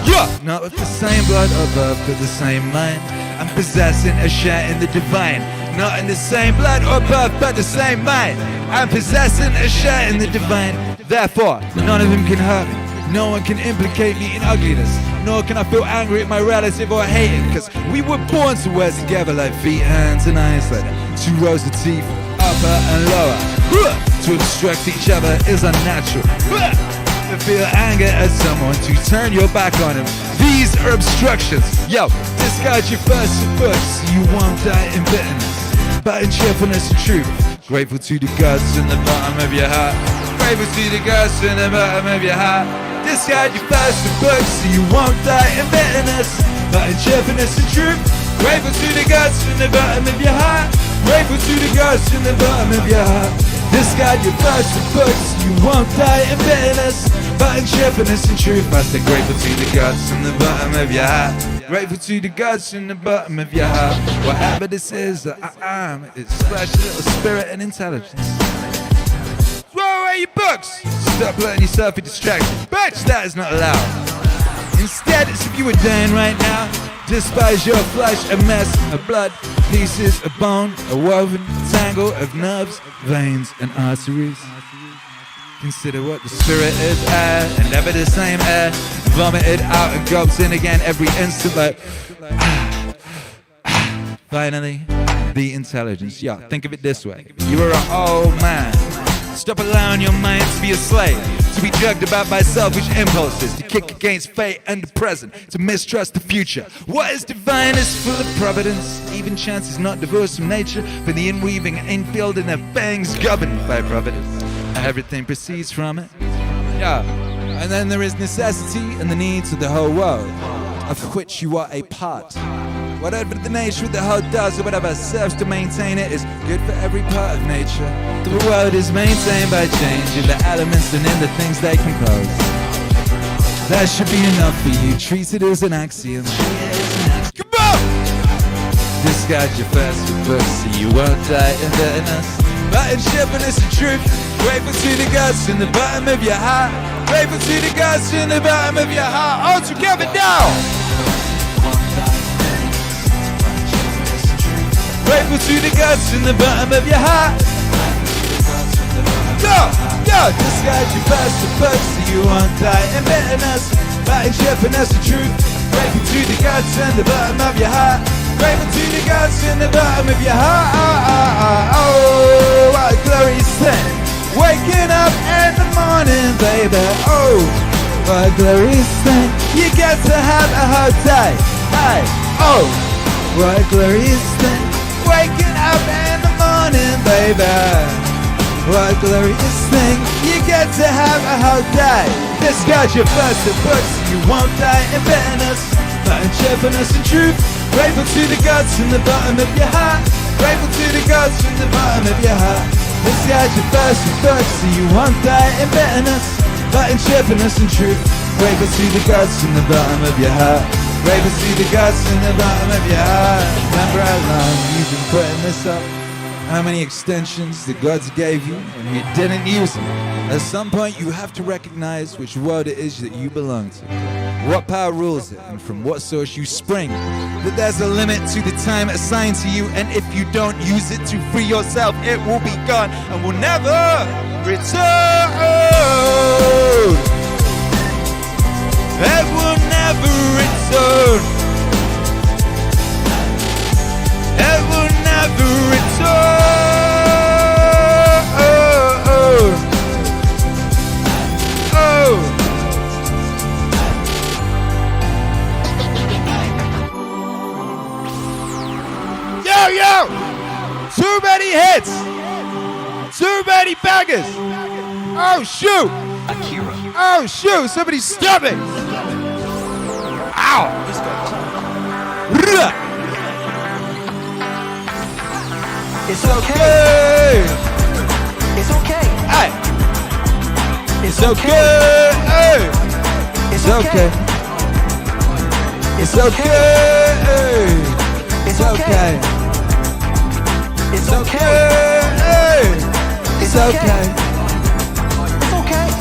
Yeah! Not with the same blood or birth, but the same mind. I'm possessing a share in the divine. Not in the same blood or birth, but the same mind. I'm possessing a share in the divine. Therefore, none of them can hurt me. No one can implicate me in ugliness. Nor can I feel angry at my relative or hate it. Cause we were born to work together like feet, hands and eyes. Like 2 rows of teeth, upper and lower. To obstruct each other is unnatural. To feel anger at someone, to turn your back on him. These are obstructions. Yo, discard your first books so you won't die in bitterness, but in cheerfulness and truth. Grateful to the gods in the bottom of your heart. Grateful to the gods in the bottom of your heart. Discard your first books so you won't die in bitterness, but in cheerfulness and truth. Grateful to the gods in the bottom of your heart. Grateful to the gods in the bottom of your heart. Discard your first books so you won't die in bitterness, but in cheerfulness and truth. I say grateful to the gods in the bottom of your heart. Grateful to the gods in the bottom of your heart. Whatever this is that I am, it's special little spirit and intelligence. Throw away your books. Stop letting yourself be distracted. Bitch, that is not allowed. Instead, it's if you were dying right now. Despise your flesh, a mess of blood, pieces of bone, a woven tangle of nerves, veins, and arteries. Consider what the spirit is, air, and never the same air. Vomited out and gulps in again every instant like finally, the intelligence. Yeah, think of it this way. You are an old man. Stop allowing your mind to be a slave, to be drugged about by selfish impulses, to kick against fate and the present, to mistrust the future. What is divine is full of providence. Even chance is not divorced from nature, for the inweaving and infielding of things governed by providence. Everything proceeds from it. Yeah. And then there is necessity and the needs of the whole world, of which you are a part. Whatever the nature of the whole does, or whatever serves to maintain it, is good for every part of nature. The world is maintained by change in the elements and in the things they compose. That should be enough for you. Treat it as an axiom. Come on! Discard your first books so you won't die in bitterness, but in cheerfulness and truth. Grateful to the gods in the bottom of your heart. Grateful to the gods in the bottom of your heart. All together now! Grateful to the gods in the bottom of your heart. Yo, disguise your first books so you won't die in bitterness, but in cheerfulness and truth. Grateful to the gods in the bottom of your heart. Grateful to the gods in the bottom of your heart. Oh, what a glorious thing. Waking up in the morning, baby. Oh, what a glorious thing. You get to have a whole day. Hey, oh, what a glorious thing. Waking up in the morning, baby. What a glorious thing. You get to have a whole day. Discard your first and books. You won't die in bitterness, but in cheerfulness and truth. Grateful to the gods from the bottom of your heart. Grateful to the gods from the bottom of your heart. Discard your first and books, so you won't die in bitterness, but in cheerfulness and truth. Grateful to the gods from the bottom of your heart. Grateful to the gods from the bottom of your heart. Remember how long you've been putting this up? How many extensions the gods gave you and you didn't use them? At some point you have to recognize which world it is that you belong to, what power rules it, and from what source you spring. That there's a limit to the time assigned to you, and if you don't use it to free yourself, it will be gone and will never return. It will never return. It will never return. Yo! Too many hits! Too many bangers! Oh shoot! Akira. Oh shoot! Somebody stop it! Ow! It's okay. It's okay. Hey! It's okay. Hey! It's okay. It's okay. It's okay. It's okay. It's okay. It's okay.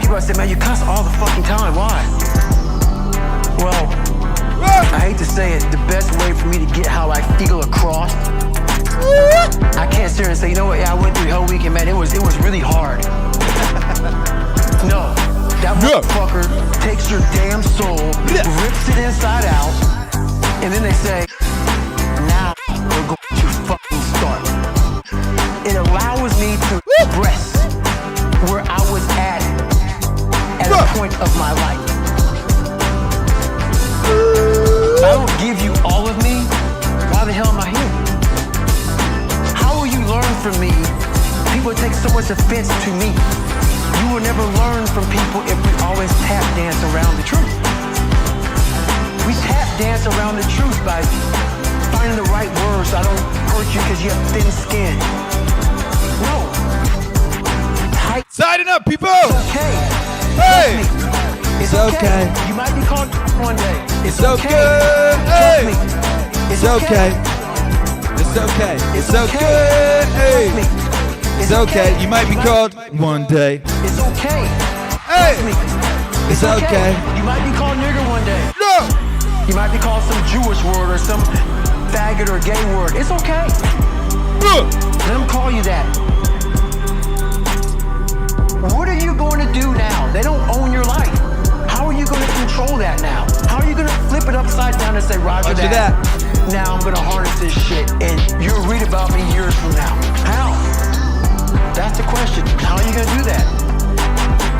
People say, man, you cuss all the fucking time. Why? Well, I hate to say it, the best way for me to get how I feel across, I can't sit here and say, you know what, yeah, I went through the whole weekend, man, it was really hard. No, that motherfucker takes your damn soul, rips it inside out, and then they say, now we're going to fucking start. It allows me to express where I was at a point of my life. If I don't give you all of me, why the hell am I here? How will you learn from me? People take so much offense to me. You will never learn from people if we always tap dance around the truth. We tap dance around the truth by finding the right words so I don't hurt you because you have thin skin. No. Tighten up, people! It's okay. Hey! It's okay. You might be called one day. It's okay. Hey! It's okay. It's okay. It's okay. Hey! It's okay. You might be called one day. It's okay. Hey! It's okay. You might be called nigger one day. No! You might be called some Jewish word or some faggot or gay word. It's okay. Let them call you that. What are you going to do now? They don't own your life. How are you going to control that now? How are you going to flip it upside down and say, Roger that. Now I'm going to harness this shit and you'll read about me years from now. How? That's the question. How are you going to do that?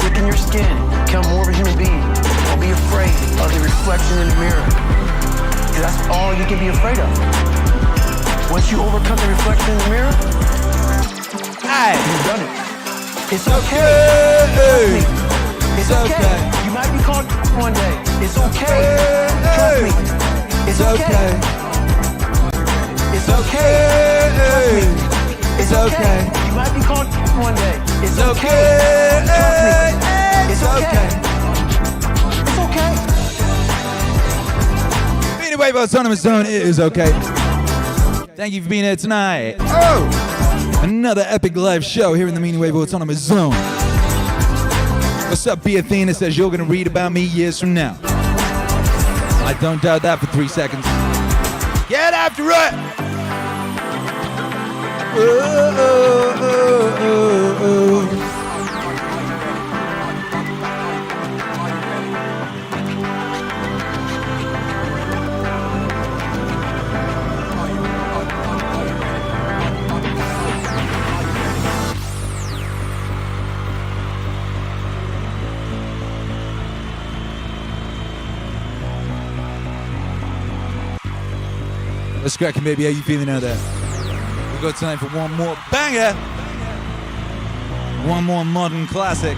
Look in your skin. Become more of a human being. Don't be afraid of the reflection in the mirror. Because that's all you can be afraid of. Once you overcome the reflection in the mirror, you've done it. It's okay. It's okay. You might be called one day. It's okay. Trust me. It's okay. It's okay. Trust me. It's okay. You might be called one day. It's okay. Trust me. It's okay. It's okay. Meaningwave Autonomous Zone, it is okay. Thank you for being here tonight. Oh! Another epic live show here in the Meaningwave Autonomous Zone. What's up, B. Athena says you're gonna read about me years from now. I don't doubt that for 3 seconds. Get after it! What's cracking, baby? How you feeling out there? We got time for one more banger. One more modern classic.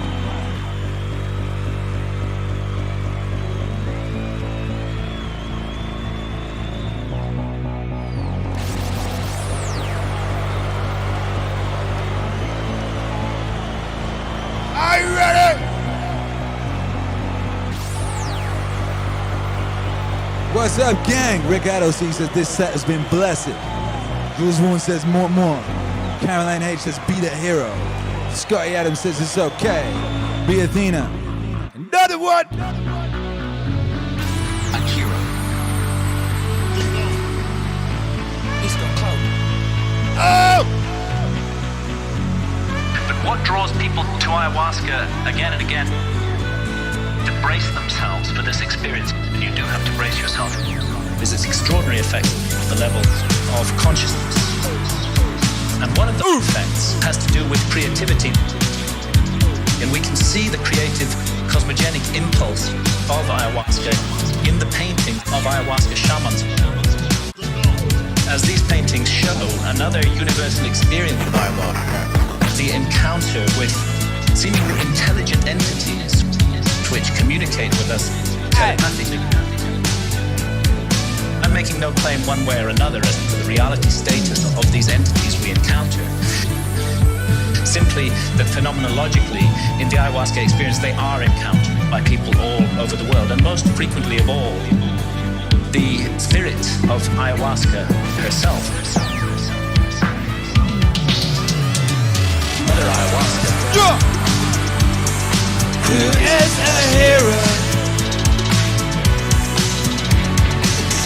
Are you ready? What's up, gang? Rick Adelson says this set has been blessed. Jules Warren says more. Caroline H says be the hero. Scotty Adams says it's okay. Be Athena. Another one. Akira. He's got clout. Oh! But what draws people to ayahuasca again and again? To brace themselves for this experience, and you do have to brace yourself. Is its extraordinary effect at the level of consciousness. And one of the effects has to do with creativity. And we can see the creative cosmogenic impulse of ayahuasca in the painting of ayahuasca shamans. As these paintings show another universal experience of ayahuasca, the encounter with seemingly intelligent entities which communicate with us telepathically. I'm making no claim one way or another as to the reality status of these entities we encounter. Simply that phenomenologically, in the ayahuasca experience, they are encountered by people all over the world, and most frequently of all, the spirit of ayahuasca herself. Mother ayahuasca. Who is a hero?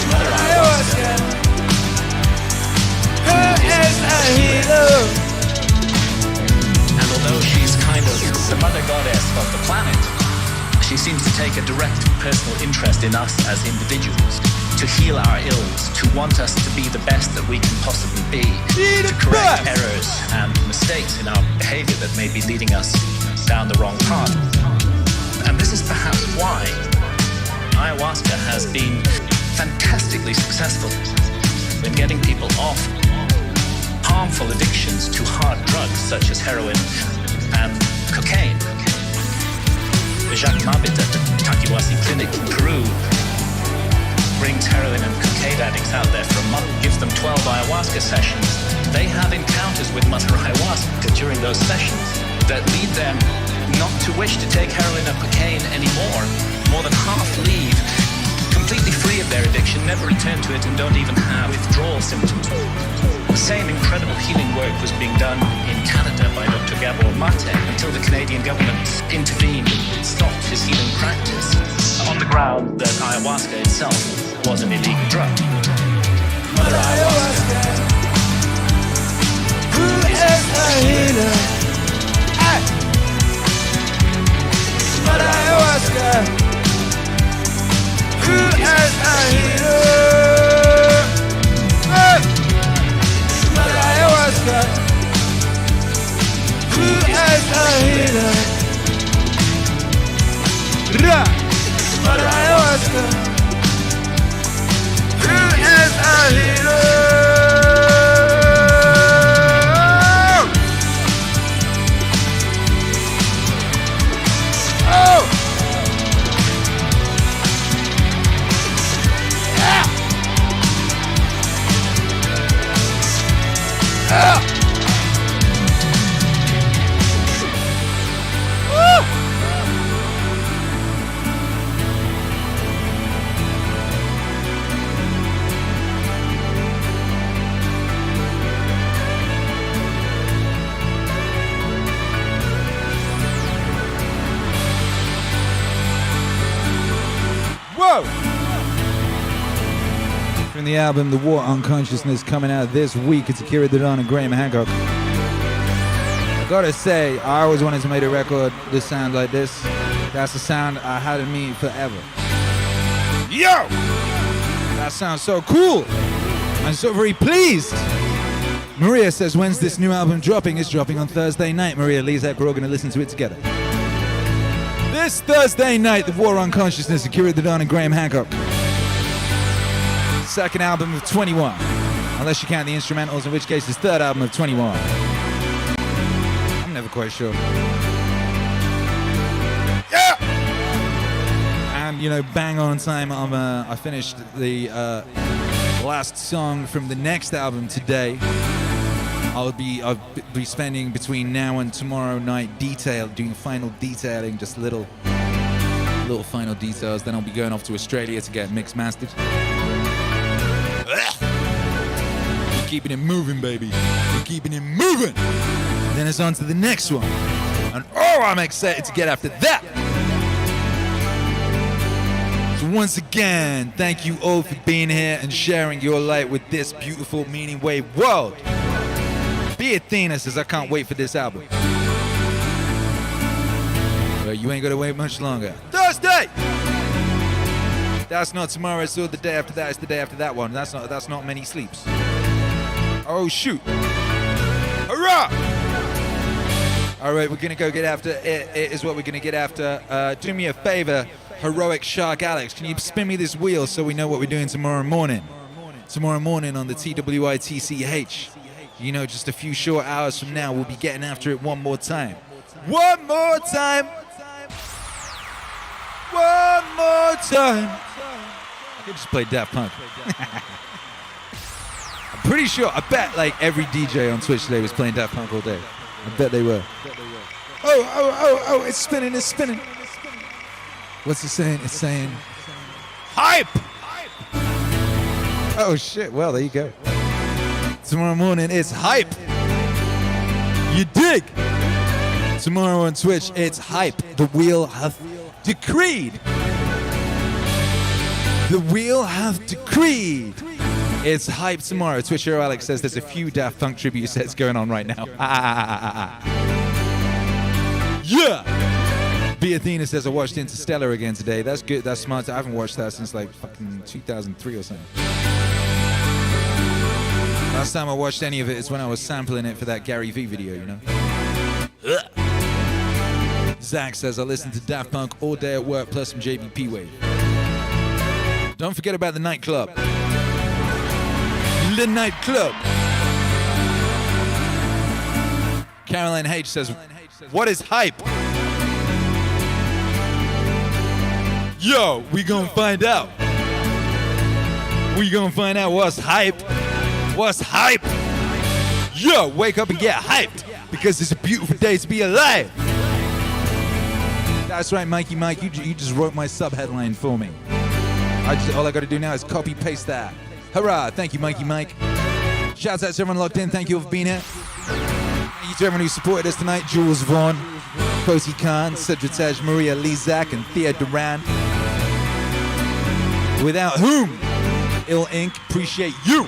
Mother ayahuasca. Who is a hero? And although she's kind of the mother goddess of the planet, she seems to take a direct personal interest in us as individuals, to heal our ills, to want us to be the best that we can possibly be, to correct errors and mistakes in our behavior that may be leading us down the wrong path. And this is perhaps why ayahuasca has been fantastically successful in getting people off harmful addictions to hard drugs such as heroin and cocaine. Jacques Mabit at the Takiwasi Clinic in Peru brings heroin and cocaine addicts out there for a month, gives them 12 ayahuasca sessions. They have encounters with Mother Ayahuasca during those sessions that lead them not to wish to take heroin or cocaine anymore. More than half leave completely free of their addiction, never return to it, and don't even have withdrawal symptoms. The same incredible healing work was being done in Canada by Dr. Gabor Mate until the Canadian government intervened and stopped his healing practice on the ground that ayahuasca itself was an illegal drug. Mother ayahuasca. Who is a healer? Mother ayahuasca. Who is a healer? Mother ayahuasca. Who is a healer? Mother ayahuasca. Who is a healer? From the album The War on Consciousness, coming out this week, it's Akira and Graham Hancock. I gotta say, I always wanted to make a record that sounds like this. That's the sound I had in me forever. Yo! That sounds so cool. I'm so very pleased. Maria says, when's this new album dropping? It's dropping on Thursday night. Maria, Lee, Zach, we're all gonna listen to it together. This Thursday night, The War on Consciousness, Akira and Graham Hancock. second album of 21. Unless you count the instrumentals, in which case it's third album of 21. I'm never quite sure. Yeah! And, you know, bang on time, I finished the last song from the next album today. I'll be spending between now and tomorrow night doing final detailing, just little final details. Then I'll be going off to Australia to get mixed mastered. We're keeping it moving, baby. We're keeping it moving. Then it's on to the next one. And oh, I'm excited to get after that. So once again, thank you all for being here and sharing your light with this beautiful Meaningwave world. Be Athena says, I can't wait for this album. But you ain't gonna wait much longer. Thursday! That's not tomorrow, it's the day after that, it's the day after that one. That's not many sleeps. Oh shoot. Hurrah! Alright, we're gonna go get after it is what we're gonna get after. Do me a favor, Heroic Shark Alex, can you spin me this wheel so we know what we're doing tomorrow morning? Tomorrow morning on the TWITCH. You know, just a few short hours from now, we'll be getting after it one more time. One more time! One more time! I could just play Daft Punk. I'm pretty sure, I bet like every DJ on Twitch today was playing Daft Punk all day. I bet they were. Oh, it's spinning, it's spinning. What's it saying? It's saying, hype! Oh shit, well, there you go. Tomorrow morning, it's hype. You dig? Tomorrow on Twitch, it's hype. The wheel hath decreed. The wheel hath decreed. It's hype tomorrow. Twitch Hero Alex says there's a few Daft Punk tribute sets going on right now. Yeah! B Athena says I watched Interstellar again today. That's good. That's smart. I haven't watched that since like fucking 2003 or something. Last time I watched any of it is when I was sampling it for that Gary V video, you know? Zach says I listen to Daft Punk all day at work plus some JVP Wave. Don't forget about the nightclub. The nightclub. Caroline H says, what is hype? Yo, we gonna find out. We gonna find out what's hype. What's hype? Yo, wake up and get hyped because it's a beautiful day to be alive. That's right, Mikey Mike, you just wrote my sub-headline for me. All I gotta do now is copy-paste that. Hurrah, thank you, Mikey Mike. Shouts out to everyone locked in, thank you all for being here. Thank you to everyone who supported us tonight, Jules Vaughn, Cozy Khan, Cedric Maria Lizak, and Thea Duran. Without whom, Ill Inc. appreciate you.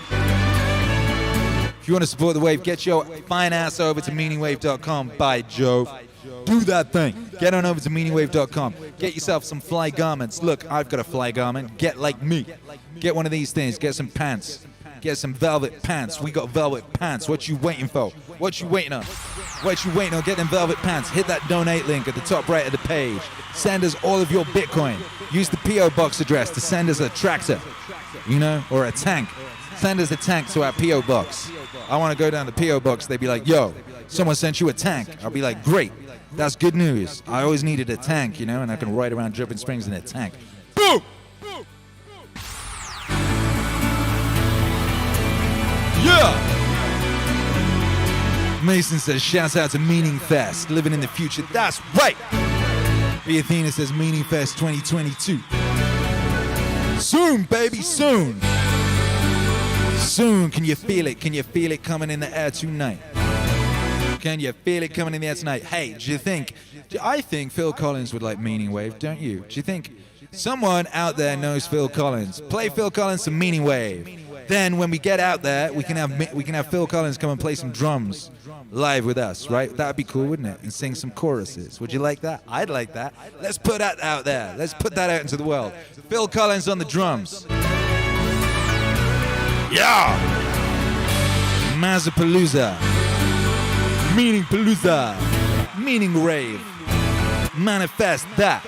If you want to support the wave, get your fine ass over to meaningwave.com. By Joe. Do that thing. Get on over to meaningwave.com. Get yourself some fly garments. Look, I've got a fly garment. Get like me. Get one of these things. Get some pants. Get some velvet pants. We got velvet pants. What you waiting for? What you waiting on? What you waiting on? Get them velvet pants. Hit that donate link at the top right of the page. Send us all of your Bitcoin. Use the P.O. box address to send us a tractor, you know, or a tank. Send us a tank to our P.O. box. I want to go down the P.O. box. They'd be like, yo, someone sent you a tank. I'll be like, great. That's good news. I always needed a tank, you know, and I can ride around Dripping Springs in a tank. Boom! Yeah! Mason says, shouts out to Meaning Fest, living in the future. That's right! B Athena says, Meaning Fest 2022. Soon, baby, soon! Soon, can you feel it? Can you feel it coming in the air tonight? Can you feel it coming in the air tonight? Hey, I think Phil Collins would like Meaningwave, don't you? Do you think someone out there knows Phil Collins? Play Phil Collins some Meaningwave. Then when we get out there, we can have Phil Collins come and play some drums live with us, right? That'd be cool, wouldn't it? And sing some choruses. Would you like that? I'd like that. Let's put that out there. Let's put that out into the world. Phil Collins on the drums. Yeah! Mazapalooza. Meaningpalooza. Meaningwave. Manifest that.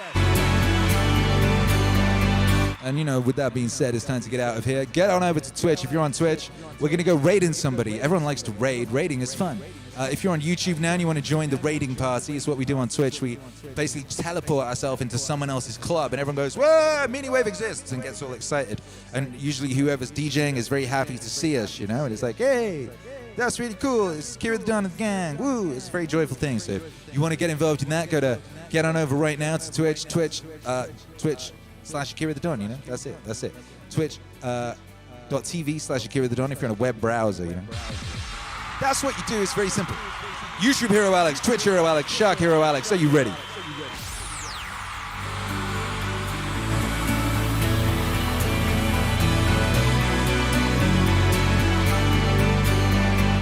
And you know, with that being said, it's time to get out of here. Get on over to Twitch. If you're on Twitch, we're going to go raiding somebody. Everyone likes to raid. Raiding is fun. If you're on YouTube now and you want to join the raiding party, it's what we do on Twitch. We basically teleport ourselves into someone else's club and everyone goes, whoa, Meaningwave exists, and gets all excited. And usually whoever's DJing is very happy to see us, you know, and it's like, hey, that's really cool. It's Akira the Don and the gang. Woo, it's a very joyful thing. So if you want to get involved in that, get on over right now to Twitch/Akira the Don, you know, that's it. Twitch.tv/Akira the Don if you're on a web browser, you know. That's what you do. It's very simple. YouTube Hero Alex, Twitch Hero Alex, Shark Hero Alex. Are you ready?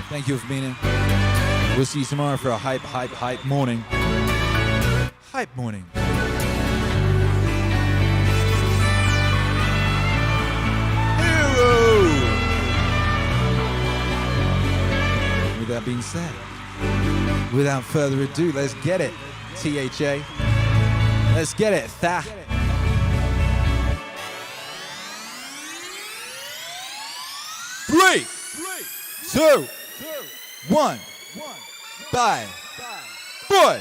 Thank you for being in. We'll see you tomorrow for a hype morning. Hype morning. Hero! With that being said, without further ado, let's get it. THA. Let's get it. Tha. 3, 2, 1. Bye. Boy.